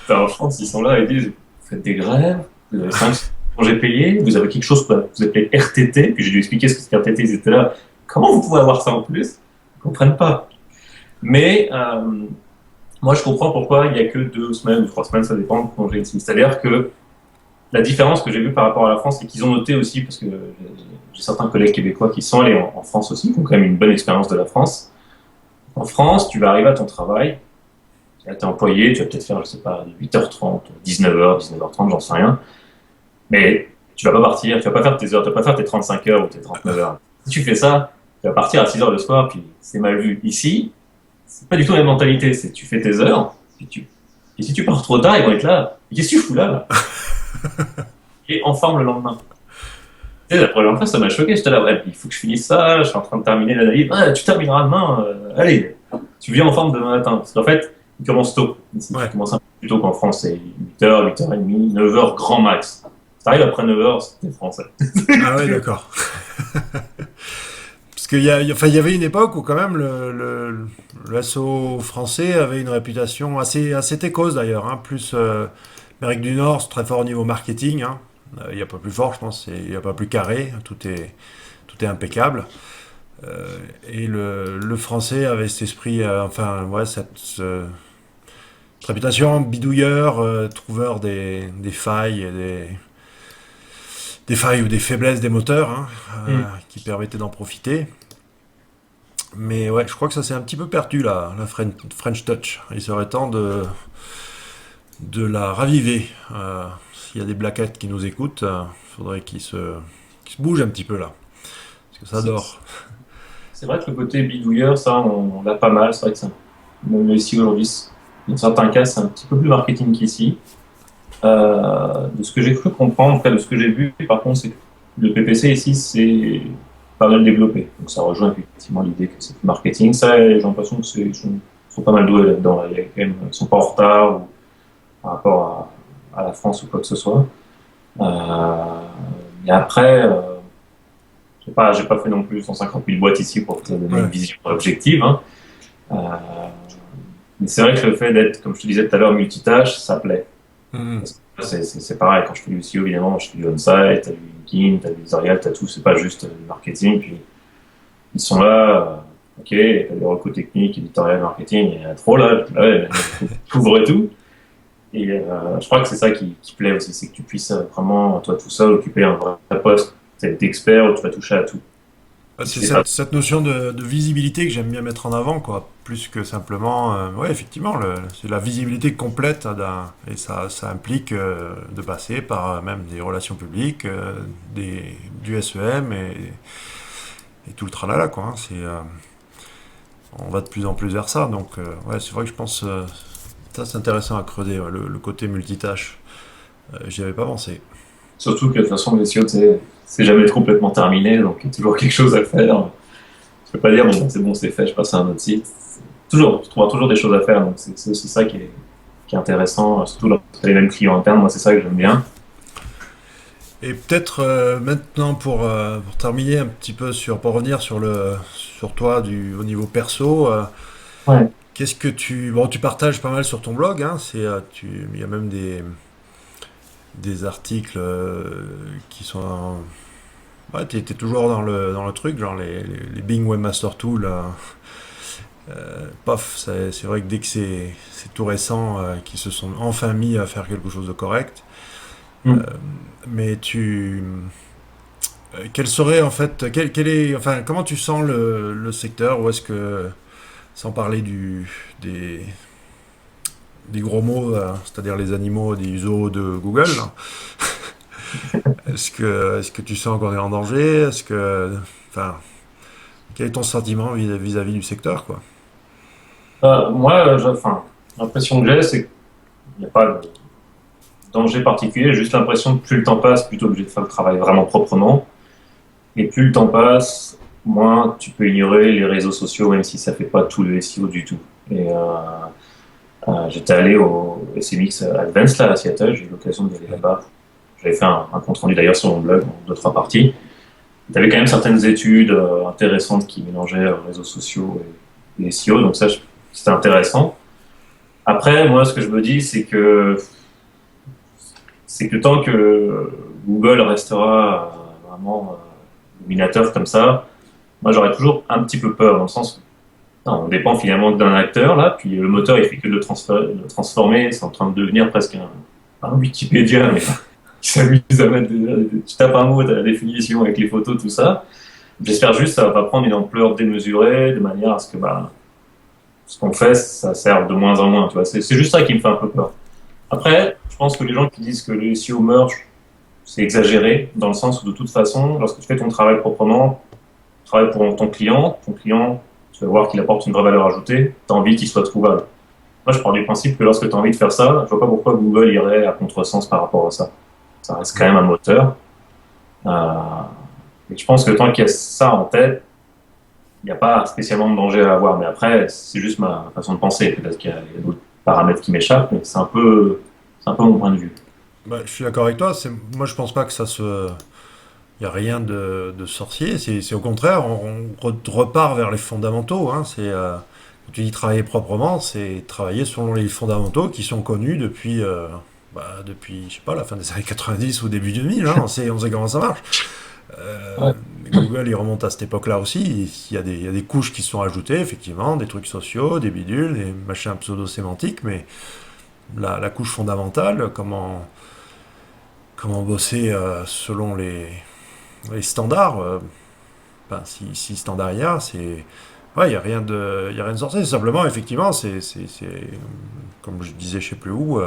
S2: En France, ils sont là et ils disent vous faites des grèves, vous avez 5 congés payés, vous avez quelque chose que vous appelez RTT. Puis j'ai dû expliquer ce que c'est RTT. Ils étaient là. Comment vous pouvez avoir ça en plus? Ils comprennent pas. Mais moi, je comprends pourquoi il n'y a que 2 semaines ou 3 semaines, ça dépend de congé ici. C'est-à-dire que la différence que j'ai vue par rapport à la France, c'est qu'ils ont noté aussi, parce que j'ai certains collègues québécois qui sont allés en France aussi, qui ont quand même une bonne expérience de la France. En France, tu vas arriver à ton travail, tu es employé, tu vas peut-être faire, je sais pas, 8h30, 19h, 19h30, j'en sais rien, mais tu vas pas partir, tu vas pas faire tes heures, tu vas pas faire tes 35 heures ou tes 39 heures. Si tu fais ça, tu vas partir à 6 heures le soir, puis c'est mal vu. Ici, c'est pas du tout la même mentalité, c'est tu fais tes heures, et si tu pars trop tard, ils vont être là. Qu'est-ce que tu fous là? Et en forme le lendemain. Tu sais, la première fois, ça m'a choqué. J'étais là, ouais, il faut que je finisse ça. Je suis en train de terminer l'analyse. Ouais, tu termineras demain. Allez, tu viens en forme demain matin. Parce qu'en fait, il commence tôt. Ici, tu
S1: Ouais.
S2: commences un peu plus tôt qu'en France. C'est 8h, 8h30, 9h grand max. Si t'arrives après 9h, c'est français.
S1: Ah ouais, d'accord. Parce enfin, il y avait une époque où quand même le SEO français avait une réputation assez techose d'ailleurs, hein. Plus l'Amérique du Nord, c'est très fort au niveau marketing, hein. Il n'y a pas plus fort, je pense. Il n'y a pas plus carré. Tout est impeccable. Et le français avait cet esprit, enfin, ouais, cette réputation bidouilleur, trouveur des failles, des failles ou des faiblesses des moteurs, hein,
S2: Hmm.
S1: qui permettaient d'en profiter. Mais ouais, je crois que ça s'est un petit peu perdu la French Touch. Il serait temps de la raviver. S'il y a des blackheads qui nous écoutent, il faudrait qu'ils se bougent un petit peu là. Parce que ça
S2: C'est
S1: dort.
S2: c'est vrai que le côté bidouilleur, ça, on l'a pas mal. C'est vrai que ça. Même ici aujourd'hui, dans certains cas, c'est un petit peu plus marketing qu'ici. De ce que j'ai cru comprendre, en tout cas de ce que j'ai vu, par contre, c'est que le PPC ici, c'est pas mal développé. Donc ça rejoint effectivement l'idée que c'est du marketing. Ça, j'ai l'impression que ils sont pas mal doués là-dedans. Là. Il y a quand même, ils sont pas en retard ou, par rapport à la France ou quoi que ce soit. Mais après, j'ai pas fait non plus 150 000 boîtes ici pour te donner une
S1: Ouais.
S2: vision objective. Hein. Euh, mais c'est vrai que le fait d'être, comme je te disais tout à l'heure, multitâche, ça plaît.
S1: Mhm.
S2: Parce que c'est pareil, quand je fais du SEO, évidemment, je fais du on-site, t'as du LinkedIn, t'as du Zarial, t'as tout, c'est pas juste du marketing. Puis ils sont là, ok, t'as des recos techniques, éditorial, marketing, il y en a trop là, ouais, t'ouvres et tout. Et je crois que c'est ça qui plaît aussi, c'est que tu puisses vraiment, toi tout seul, occuper un vrai poste d'expert où tu vas toucher à tout.
S1: Bah,
S2: Et tu
S1: c'est
S2: fais pas.
S1: cette notion de visibilité que j'aime bien mettre en avant, quoi. Plus que simplement, ouais, effectivement, c'est la visibilité complète et ça implique de passer par même des relations publiques, du SEM et tout le tralala, quoi, hein. On va de plus en plus vers ça, donc ouais, c'est vrai que je pense Ça, c'est intéressant à creuser, ouais, le côté multitâche. J'y avais pas pensé.
S2: Surtout que de toute façon, le SEO, c'est jamais complètement terminé, donc il y a toujours quelque chose à faire. Je peux pas dire, bon, c'est fait, je passe à un autre site. Toujours, tu trouveras toujours des choses à faire, donc c'est aussi ça qui est intéressant, surtout lorsque tu as les mêmes clients internes, moi c'est ça que j'aime bien.
S1: Et peut-être maintenant pour terminer un petit peu pour revenir sur toi au niveau perso,
S2: Ouais.
S1: qu'est-ce que bon, tu partages pas mal sur ton blog, hein, il y a même des articles qui sont, ouais, t'es toujours dans le truc, genre les Bing Webmaster Tools, paf, c'est vrai que dès que c'est tout récent, qu'ils se sont enfin mis à faire quelque chose de correct, euh,
S2: Hmm.
S1: mais quel serait en fait, enfin, comment tu sens le secteur, ou est-ce que, sans parler des gros mots, c'est-à-dire les animaux des zoos de Google, là, est-ce que tu sens qu'on est en danger? Enfin, quel est ton sentiment vis-à-vis du secteur, quoi?
S2: Moi, enfin, l'impression que j'ai, c'est qu'il n'y a pas de danger particulier, j'ai juste l'impression que plus le temps passe, plus tu es obligé de faire le travail vraiment proprement. Et plus le temps passe, moins tu peux ignorer les réseaux sociaux, même si ça fait pas tout le SEO du tout. Et j'étais allé au SMX Advance là, à Seattle, j'ai eu l'occasion d'y aller là-bas. J'avais fait un compte rendu d'ailleurs sur mon blog en deux, trois parties. Il y avait quand même certaines études intéressantes qui mélangeaient réseaux sociaux et SEO, donc ça, c'était intéressant. Après, moi, ce que je me dis, c'est que tant que Google restera vraiment dominateur comme ça, moi, j'aurais toujours un petit peu peur, dans le sens où non, on dépend finalement d'un acteur, là, puis le moteur, il fait que de le transformer, c'est en train de devenir presque un Wikipédia, mais qui s'amuse à mettre tu tapes un mot, tu as la définition avec les photos, tout ça. J'espère juste que ça va pas prendre une ampleur démesurée, de manière à ce que ce qu'on fait, ça sert de moins en moins. Tu vois, c'est juste ça qui me fait un peu peur. Après, je pense que les gens qui disent que le SEO meurt, c'est exagéré, dans le sens où de toute façon, lorsque tu fais ton travail proprement, tu travailles pour ton client, tu vas voir qu'il apporte une vraie valeur ajoutée, tu as envie qu'il soit trouvable. Moi, je pars du principe que lorsque tu as envie de faire ça, je vois pas pourquoi Google irait à contresens par rapport à ça. Ça reste quand même un moteur. Euh, et je pense que tant qu'il y a ça en tête, il n'y a pas spécialement de danger à avoir. Mais après, c'est juste ma façon de penser. Peut-être qu'il y a d'autres paramètres qui m'échappent, mais c'est un peu mon point de vue.
S1: Bah, je suis d'accord avec toi. Moi, je pense pas que il y a rien de sorcier. C'est au contraire, on repart vers les fondamentaux, hein. Quand tu dis travailler proprement, c'est travailler selon les fondamentaux qui sont connus depuis, je sais pas, la fin des années 90 ou début 2000, hein. On sait comment ça marche.
S2: Ouais.
S1: Google, il remonte à cette époque-là aussi. Il y a des couches qui se sont ajoutées, effectivement, des trucs sociaux, des bidules, des machins pseudo-sémantiques, mais la couche fondamentale, comment bosser selon les standards, ben, si standard il y a, c'est. Ouais, il y a rien de sorcier. Simplement, effectivement, comme je disais, je sais plus où,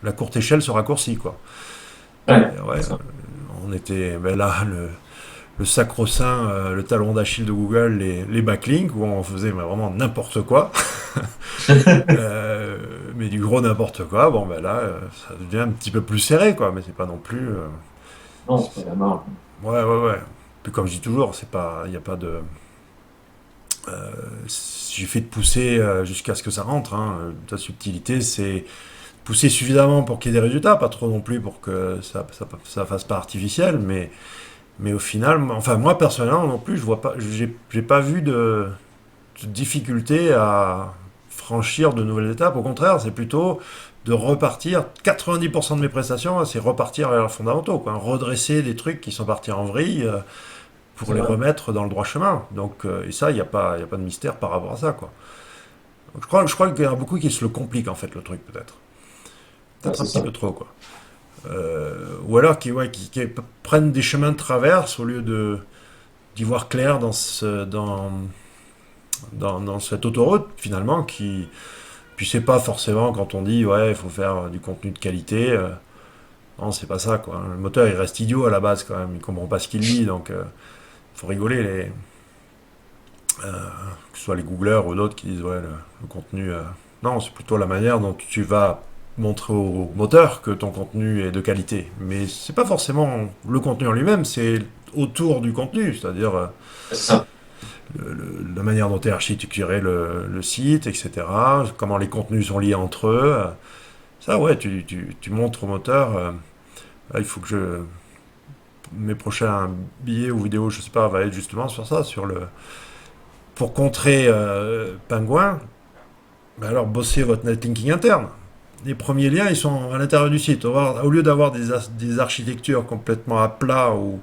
S1: la courte échelle se raccourcit, quoi.
S2: Ouais,
S1: Ouais,
S2: c'est ça.
S1: on était ben là, le sacro-saint, le talon d'Achille de Google, les backlinks, où on faisait mais vraiment n'importe quoi, Euh, mais du gros n'importe quoi. Bon, ben là, ça devient un petit peu plus serré, quoi, mais c'est pas non plus.
S2: Non, c'est pas la mort.
S1: Ouais, ouais, ouais. Puis comme je dis toujours, il n'y a pas de. J'ai fait de pousser jusqu'à ce que ça rentre, hein. Ta subtilité, c'est pousser suffisamment pour qu'il y ait des résultats, pas trop non plus pour que ça fasse pas artificiel, mais au final, enfin moi personnellement non plus, je vois pas, j'ai pas vu de difficulté à franchir de nouvelles étapes. Au contraire, c'est plutôt de repartir. 90% de mes prestations, c'est repartir vers les fondamentaux, quoi. Redresser des trucs qui sont partis en vrille pour
S2: C'est
S1: les
S2: vrai.
S1: remettre dans le droit chemin. Donc, et ça, il y a pas de mystère par rapport à ça, quoi. Donc, je crois qu'il y en a beaucoup qui se le compliquent, en fait, le truc, peut-être.
S2: Ouais,
S1: Peut-être un
S2: c'est
S1: petit
S2: ça.
S1: peu trop, quoi. Ou alors qui prennent des chemins de traverse au lieu d'y voir clair dans cette autoroute, finalement, qui. Puis c'est pas forcément quand on dit, ouais, il faut faire du contenu de qualité. Non, c'est pas ça, quoi. Le moteur, il reste idiot à la base, quand même. Il comprend pas ce qu'il lit, donc faut rigoler, que ce soit les Googlers ou d'autres qui disent, ouais, le contenu. Non, c'est plutôt la manière dont tu vas montrer au moteur que ton contenu est de qualité. Mais c'est pas forcément le contenu en lui-même, c'est autour du contenu, c'est-à-dire
S2: C'est ça.
S1: la manière dont est architecturé le site, etc. Comment les contenus sont liés entre eux. Ça, ouais, tu montres au moteur. Il faut que mes prochains billets ou vidéos, je sais pas, va être justement sur ça, pour contrer Penguin. Ben alors, bossez votre netlinking interne. Les premiers liens, ils sont à l'intérieur du site. Au lieu d'avoir des architectures complètement à plat où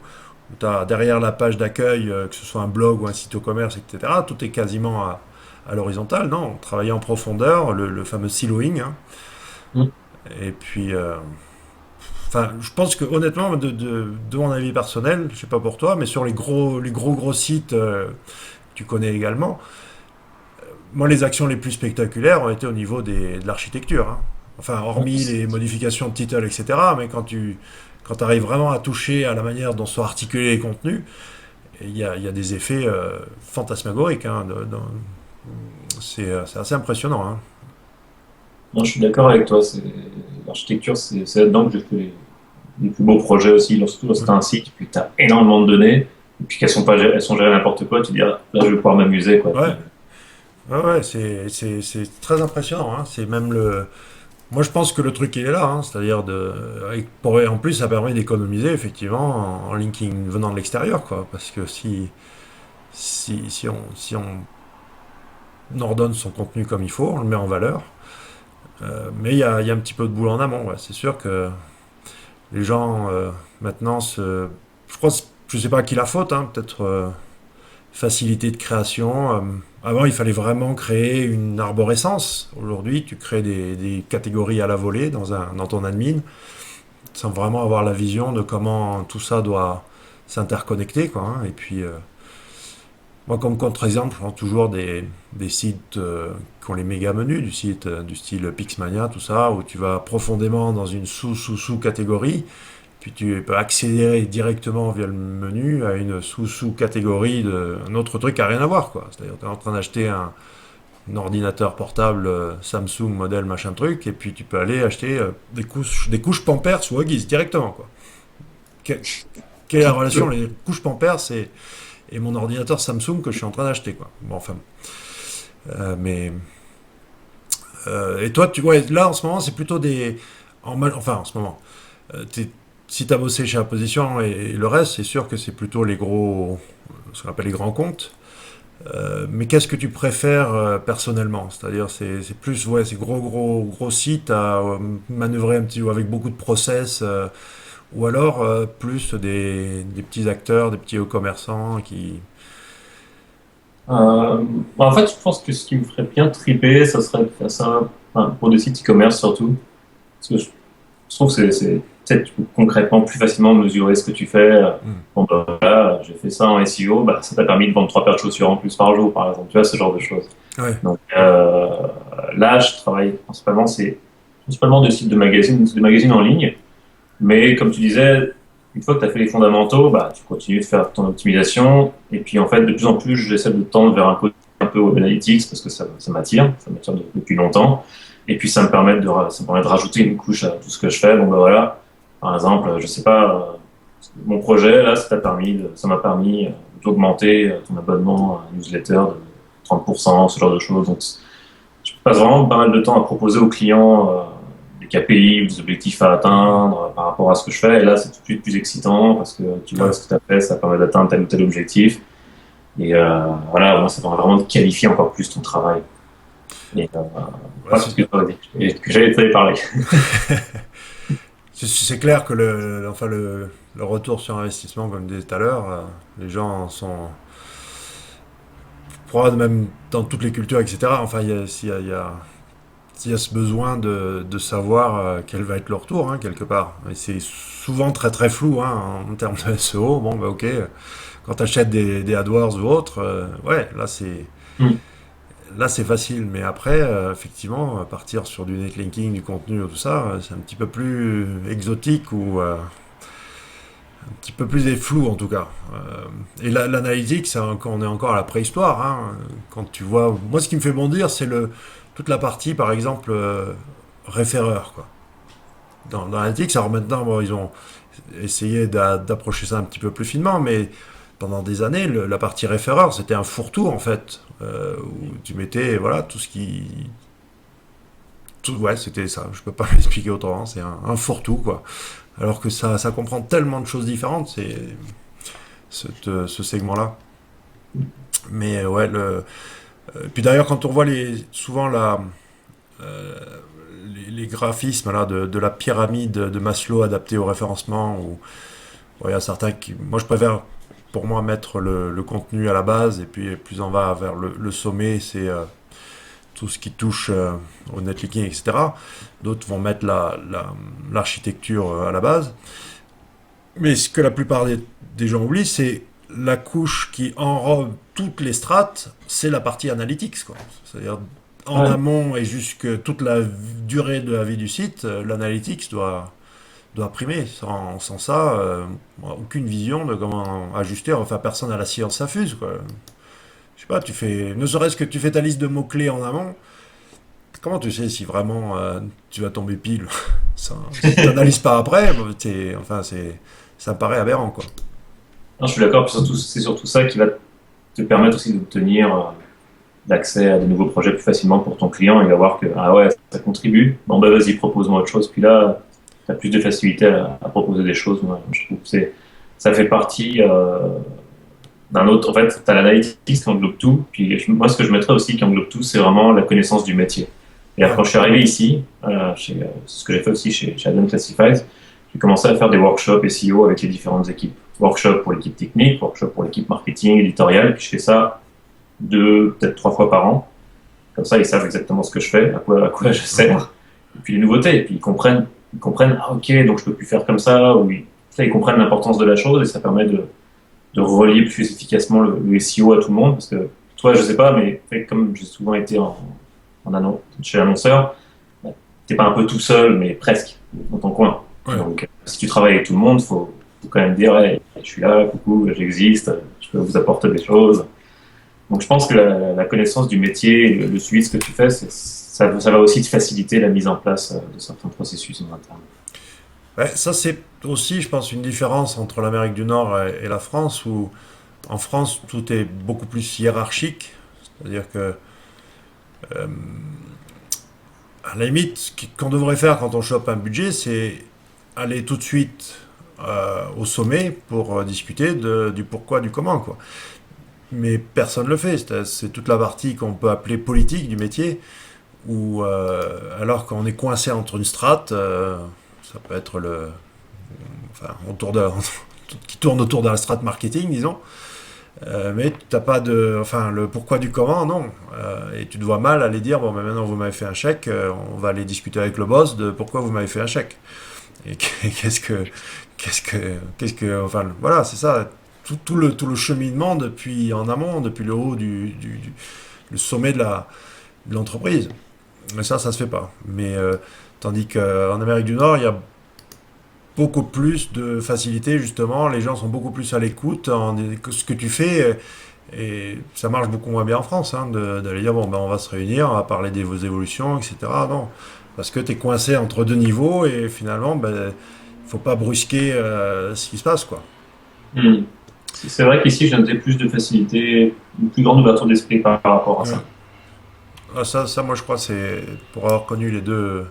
S1: tu as derrière la page d'accueil, que ce soit un blog ou un site e-commerce, etc., tout est quasiment à l'horizontale. Non, travailler en profondeur, le fameux siloing, hein.
S2: Mm.
S1: Et puis, enfin, je pense que honnêtement, de mon avis personnel, je sais pas pour toi, mais sur les gros sites que tu connais également, moi, les actions les plus spectaculaires ont été au niveau de l'architecture, hein. Enfin, hormis les modifications de title, etc. Mais quand tu arrives vraiment à toucher à la manière dont sont articulés les contenus, il y a des effets fantasmagoriques, hein, c'est assez impressionnant, hein.
S2: Non, je suis d'accord avec toi. L'architecture, c'est là-dedans que j'ai fait les plus beaux projets aussi. Lorsque tu as un site, puis tu as énormément de données, et puis elles sont gérées n'importe quoi, tu te dis, ah, là, je vais pouvoir m'amuser, quoi.
S1: Ouais, ouais, ouais, c'est très impressionnant, hein. C'est même le. Moi, je pense que le truc, il est là, hein. C'est-à-dire en plus, ça permet d'économiser, effectivement, en linking venant de l'extérieur, quoi. Parce que si on ordonne son contenu comme il faut, on le met en valeur. Mais il y a un petit peu de boulot en amont, ouais. C'est sûr que les gens, maintenant, je crois, je sais pas à qui la faute, hein. Peut-être facilité de création. Avant, il fallait vraiment créer une arborescence. Aujourd'hui, tu crées des catégories à la volée dans ton admin, sans vraiment avoir la vision de comment tout ça doit s'interconnecter, quoi, hein. Et puis, moi, comme contre-exemple, je prends toujours des sites qui ont les méga menus du style Pixmania, tout ça, où tu vas profondément dans une sous-sous-sous-catégorie, puis tu peux accélérer directement via le menu à une sous-sous-catégorie d'un autre truc qui n'a rien à voir, quoi. C'est-à-dire, tu es en train d'acheter un ordinateur portable Samsung modèle machin truc, et puis tu peux aller acheter des couches Pampers ou Huggies directement, quoi. Que- Quelle est la relation les couches Pampers et mon ordinateur Samsung que je suis en train d'acheter, quoi. Bon, enfin, mais et toi, ouais, là en ce moment, c'est plutôt enfin, en ce moment, si tu as bossé chez Apposition et le reste, c'est sûr que c'est plutôt ce qu'on appelle les grands comptes. Mais qu'est-ce que tu préfères personnellement? C'est-à-dire, c'est plus, ouais, ces gros sites à manœuvrer un petit ou avec beaucoup de process, ou alors plus des petits acteurs, des petits commerçants qui.
S2: En fait, je pense que ce qui me ferait bien triper, ça serait de faire ça, enfin, pour des sites e-commerce surtout. Parce que je trouve que peut-être tu peux concrètement plus facilement mesurer ce que tu fais.
S1: Hmm.
S2: Bon, bah, voilà, j'ai fait ça en SEO, bah, ça t'a permis de vendre trois paires de chaussures en plus par jour, par exemple. Tu vois, ce genre de choses.
S1: Ouais,
S2: Donc là, je travaille principalement de magazines en ligne. Mais comme tu disais, une fois que tu as fait les fondamentaux, bah, tu continues de faire ton optimisation. Et puis en fait, de plus en plus, j'essaie de tendre vers un côté un peu web analytics parce que ça m'attire depuis longtemps. Et puis ça me permet de rajouter une couche à tout ce que je fais. Donc bah, voilà, par exemple, je sais pas, mon projet là, ça m'a permis d'augmenter ton abonnement à une newsletter de 30%, ce genre de choses. Donc je passe vraiment pas mal de temps à proposer aux clients des KPI ou des objectifs à atteindre par rapport à ce que je fais. Et là, c'est tout de suite plus excitant parce que tu vois
S1: ouais.
S2: ce que tu as fait, ça permet d'atteindre tel ou tel objectif. Et voilà, moi, ça permet vraiment de qualifier encore plus ton travail. Et
S1: Ouais,
S2: voilà ce que j'allais te parler.
S1: c'est clair que enfin le retour sur investissement, comme je disais tout à l'heure, les gens sont probablement même dans toutes les cultures, etc. Enfin, s'il y a ce besoin de savoir quel va être le retour, hein, quelque part. Et c'est souvent très très flou, hein, en termes de SEO. Bon, bah ok, quand tu achètes des AdWords ou autres, ouais,
S2: Mm.
S1: là c'est facile. Mais après, effectivement, partir sur du netlinking, du contenu, tout ça, c'est un petit peu plus exotique ou un petit peu plus flou en tout cas. Et l'analytique, on est encore à la préhistoire, hein. Quand tu vois, moi ce qui me fait bondir, c'est toute la partie, par exemple, référeur, quoi. Dans l'analytics, alors maintenant, bon, ils ont essayé d'approcher ça un petit peu plus finement, mais pendant des années, la partie référeur, c'était un fourre-tout, en fait, où tu mettais, voilà, tout ce qui... ouais, c'était ça, je peux pas l'expliquer autrement, c'est un fourre-tout, quoi. Alors que ça comprend tellement de choses différentes, c'est ce segment-là. Mais ouais, puis d'ailleurs, quand on voit souvent euh, les graphismes là, de la pyramide de Maslow adaptée au référencement, où il y a certains qui. Moi, je préfère, pour moi, mettre le contenu à la base, et puis plus on va vers le sommet, c'est tout ce qui touche au netlinking, etc. D'autres vont mettre l'architecture à la base. Mais ce que la plupart des gens oublient, c'est la couche qui enrobe toutes les strates, c'est la partie analytics, quoi. C'est-à-dire en
S2: Ouais.
S1: amont et jusque toute la durée de la vie du site, l'analytics doit primer. Sans ça, aucune vision de comment ajuster. Enfin, personne à la science s'affuse, quoi. Je sais pas, ne serait-ce que tu fais ta liste de mots-clés en amont, comment tu sais si vraiment tu vas tomber pile? Si tu n'analyses pas après, enfin, ça me paraît aberrant, quoi.
S2: Non, je suis d'accord, puis surtout, c'est surtout ça qui va te permettre aussi d'obtenir l'accès à des nouveaux projets plus facilement pour ton client. Il va voir que, ah ouais, ça contribue. Bon, bah vas-y, propose-moi autre chose. Puis là, tu as plus de facilité à proposer des choses. Moi, je trouve que ça fait partie d'un autre. En fait, tu as l'analytics qui englobe tout. Puis moi, ce que je mettrais aussi qui englobe tout, c'est vraiment la connaissance du métier. Et
S1: Ouais,
S2: quand je suis arrivé ici, c'est ce que j'ai fait aussi chez Adam Classifieds, j'ai commencé à faire des workshops SEO avec les différentes équipes. Workshop pour l'équipe technique, workshop pour l'équipe marketing, éditoriale. Puis je fais ça deux, peut-être trois fois par an. Comme ça, ils savent exactement ce que je fais, à quoi je sers. Et puis les nouveautés. Et puis ils comprennent, ah ok, donc je peux plus faire comme ça. Ou ils comprennent l'importance de la chose et ça permet de relier plus efficacement le SEO à tout le monde. Parce que toi, je sais pas, mais comme j'ai souvent été chez l'annonceur, bah, t'es pas un peu tout seul, mais presque, dans ton coin.
S1: ouais.
S2: Donc, si tu travailles avec tout le monde, faut quand même dire, hey, je suis là, coucou, j'existe, je peux vous apporter des choses. Donc, je pense que la connaissance du métier, le suivi de ce que tu fais, ça va aussi te faciliter la mise en place de certains processus en interne.
S1: Ouais, ça, c'est aussi, je pense, une différence entre l'Amérique du Nord et la France, où en France, tout est beaucoup plus hiérarchique. C'est-à-dire que, euh, à la limite, qu'on devrait faire quand on chope un budget, c'est aller tout de suite au sommet pour discuter du pourquoi, du comment, quoi. Mais personne ne le fait. C'est toute la partie qu'on peut appeler politique du métier, où alors qu'on est coincé entre une strate, ça peut être enfin, qui tourne autour de la strate marketing, disons. Mais tu n'as pas enfin, le pourquoi du comment, non. Et tu te vois mal aller dire, bon, mais maintenant vous m'avez fait un chèque, on va aller discuter avec le boss de pourquoi vous m'avez fait un chèque. Et enfin, voilà, c'est ça. Tout le cheminement depuis en amont, depuis le haut le sommet de l'entreprise. Mais ça se fait pas. Mais tandis qu'en Amérique du Nord, il y a beaucoup plus de facilité, justement. Les gens sont beaucoup plus à l'écoute que ce que tu fais. Et ça marche beaucoup moins bien en France, hein, d'aller dire, bon, ben, on va se réunir, on va parler de vos évolutions, etc. Non. Parce que tu es coincé entre deux niveaux et finalement, ben, faut pas brusquer ce qui se passe, quoi.
S2: Hmm. C'est vrai qu'ici, j'ai noté plus de facilité, une plus grande ouverture d'esprit par rapport à
S1: Ouais.
S2: ça.
S1: Ah, ça, moi, je crois, c'est pour avoir connu les deux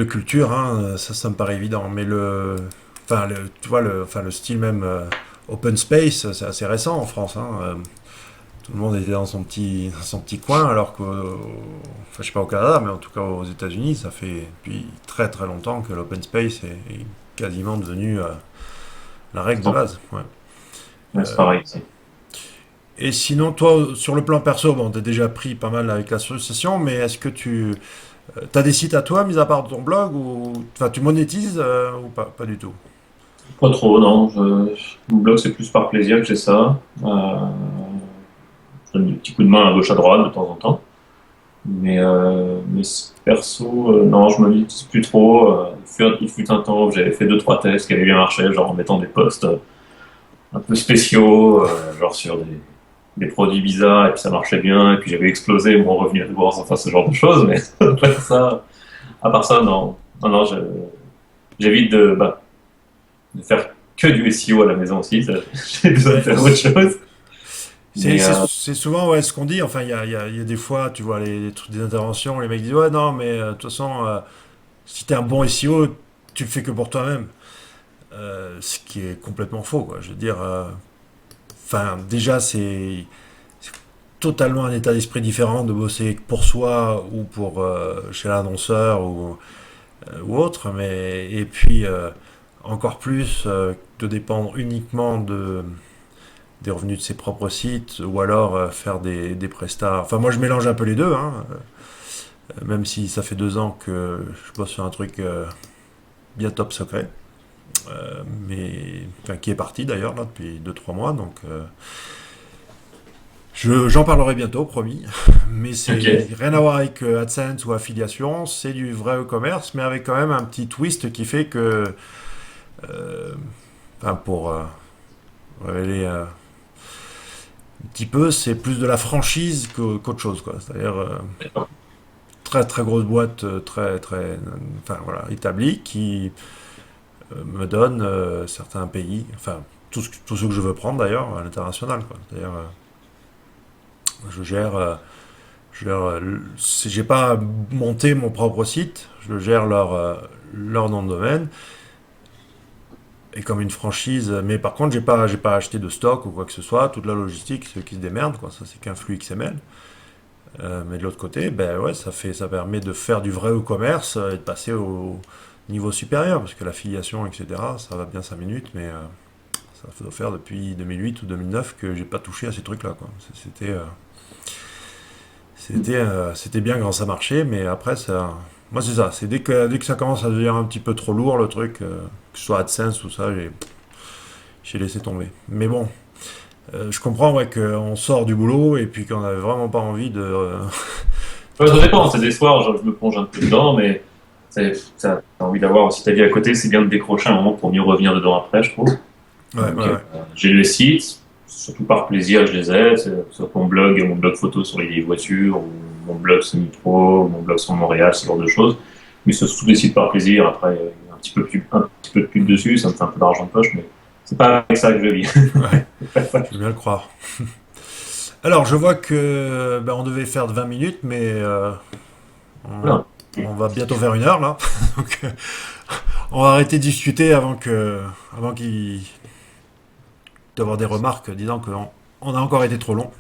S1: cultures, hein, ça me paraît évident. Mais enfin, tu vois, enfin, le style même open space, c'est assez récent en France, hein. Tout le monde était dans son petit coin, alors que, enfin, je sais pas au Canada, mais en tout cas aux États-Unis, ça fait depuis très très longtemps que l'open space est quasiment devenu la règle de
S2: Non,
S1: base. Ouais.
S2: ouais, c'est pareil ici.
S1: Et sinon, toi, sur le plan perso, bon, t'as déjà pris pas mal avec l'association, mais est-ce que tu as des sites à toi, mis à part ton blog, ou enfin, tu monétises ou pas du tout?
S2: Pas trop, non. Mon blog, c'est plus par plaisir que j'ai ça. Je donne des petits coups de main à gauche à droite de temps en temps. Mais perso, non, je me dis plus trop. Il fut un temps où j'avais fait deux, trois tests qui avaient bien marché, genre en mettant des posts un peu spéciaux, genre sur des produits bizarres et puis ça marchait bien et puis j'avais explosé mon revenu AdWords, enfin ce genre de choses. Mais à part ça, non, non, non, j'évite de faire que du SEO à la maison aussi. J'ai besoin de
S1: Ouais.
S2: faire autre chose. Mais
S1: C'est souvent ouais, ce qu'on dit. Enfin, il y a des fois, tu vois, les trucs des interventions, les mecs disent ouais, non, mais de toute façon, si t'es un bon SEO, tu le fais que pour toi-même. Ce qui est complètement faux, quoi. Je veux dire, enfin, déjà, c'est totalement un état d'esprit différent de bosser pour soi ou pour chez l'annonceur ou autre. Mais, et puis, encore plus, de dépendre uniquement des revenus de ses propres sites ou alors faire des prestats. Enfin, moi, je mélange un peu les deux, hein, même si ça fait 2 ans que je bosse sur un truc bien top secret. Mais enfin, qui est parti d'ailleurs là depuis 2 3 mois, donc j'en parlerai bientôt, promis. Mais c'est
S2: ok.
S1: rien à voir avec AdSense ou affiliation, c'est du vrai e-commerce, mais avec quand même un petit twist qui fait que, euh, enfin, pour révéler un petit peu, c'est plus de la franchise qu'autre chose, quoi. C'est-à-dire très très grosse boîte, très très, enfin voilà, établie, qui me donne certains pays, enfin tout ce que je veux prendre d'ailleurs à l'international, quoi. C'est-à-dire je gère j'ai pas monté mon propre site, je gère leur nom de domaine et comme une franchise. Mais par contre, j'ai pas acheté de stock ou quoi que ce soit. Toute la logistique, c'est eux qui se démerdent, quoi. Ça, c'est qu'un flux XML. Mais de l'autre côté, ben ouais, ça permet de faire du vrai e-commerce et de passer au niveau supérieur parce que l'affiliation, etc. Ça va bien 5 minutes, mais ça doit faire depuis 2008 ou 2009 que j'ai pas touché à ces trucs-là, quoi. C'était bien quand ça marchait, mais après, moi, c'est ça. C'est dès que ça commence à devenir un petit peu trop lourd, le truc, que ce soit AdSense ou ça, j'ai laissé tomber. Mais bon, je comprends ouais, qu'on sort du boulot et puis qu'on avait vraiment pas envie
S2: Ouais,
S1: de
S2: ça dépend, c'est
S1: repartir.
S2: des soirs, je me plonge un peu dedans, mais t'as envie d'avoir aussi ta vie à côté, c'est bien de décrocher un moment pour mieux revenir dedans après, je trouve.
S1: Ouais,
S2: Donc,
S1: ouais, ouais.
S2: j'ai les sites, surtout par plaisir, je les ai, sur mon blog photo sur les vieilles voitures, ou mon blog semi-pro, ou mon blog sur Montréal, ce genre de choses. Mais c'est surtout des sites par plaisir, après, il y a un petit peu de pub dessus, ça me fait un peu d'argent de poche, mais c'est pas avec ça que je vis.
S1: Ouais, je veux bien le croire. Alors, je vois que ben, on devait faire de 20 minutes, mais on,
S2: Voilà.
S1: on va bientôt faire 1 heure là. Donc, on va arrêter de discuter avant qu'il d'avoir des remarques disant qu'on a encore été trop long.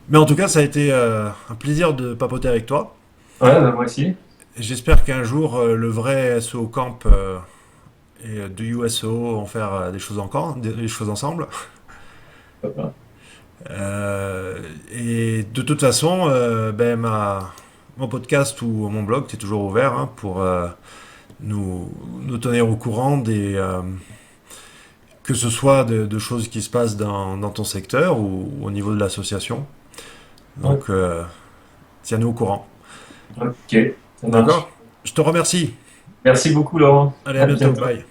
S1: Mais en tout cas, ça a été un plaisir de papoter avec toi.
S2: Ouais, bah, moi aussi.
S1: J'espère qu'un jour, le vrai SEO Camp et du USO vont faire des choses ensemble. Et de toute façon, ben, mon podcast ou mon blog, c'est toujours ouvert hein, pour nous tenir au courant que ce soit de choses qui se passent dans ton secteur ou au niveau de l'association.
S2: Ouais.
S1: Donc, tiens-nous au courant.
S2: Ok, ça marche.
S1: D'accord. Je te remercie.
S2: Merci beaucoup, Laurent.
S1: Allez, à
S2: À
S1: bientôt.
S2: bientôt.
S1: Bye.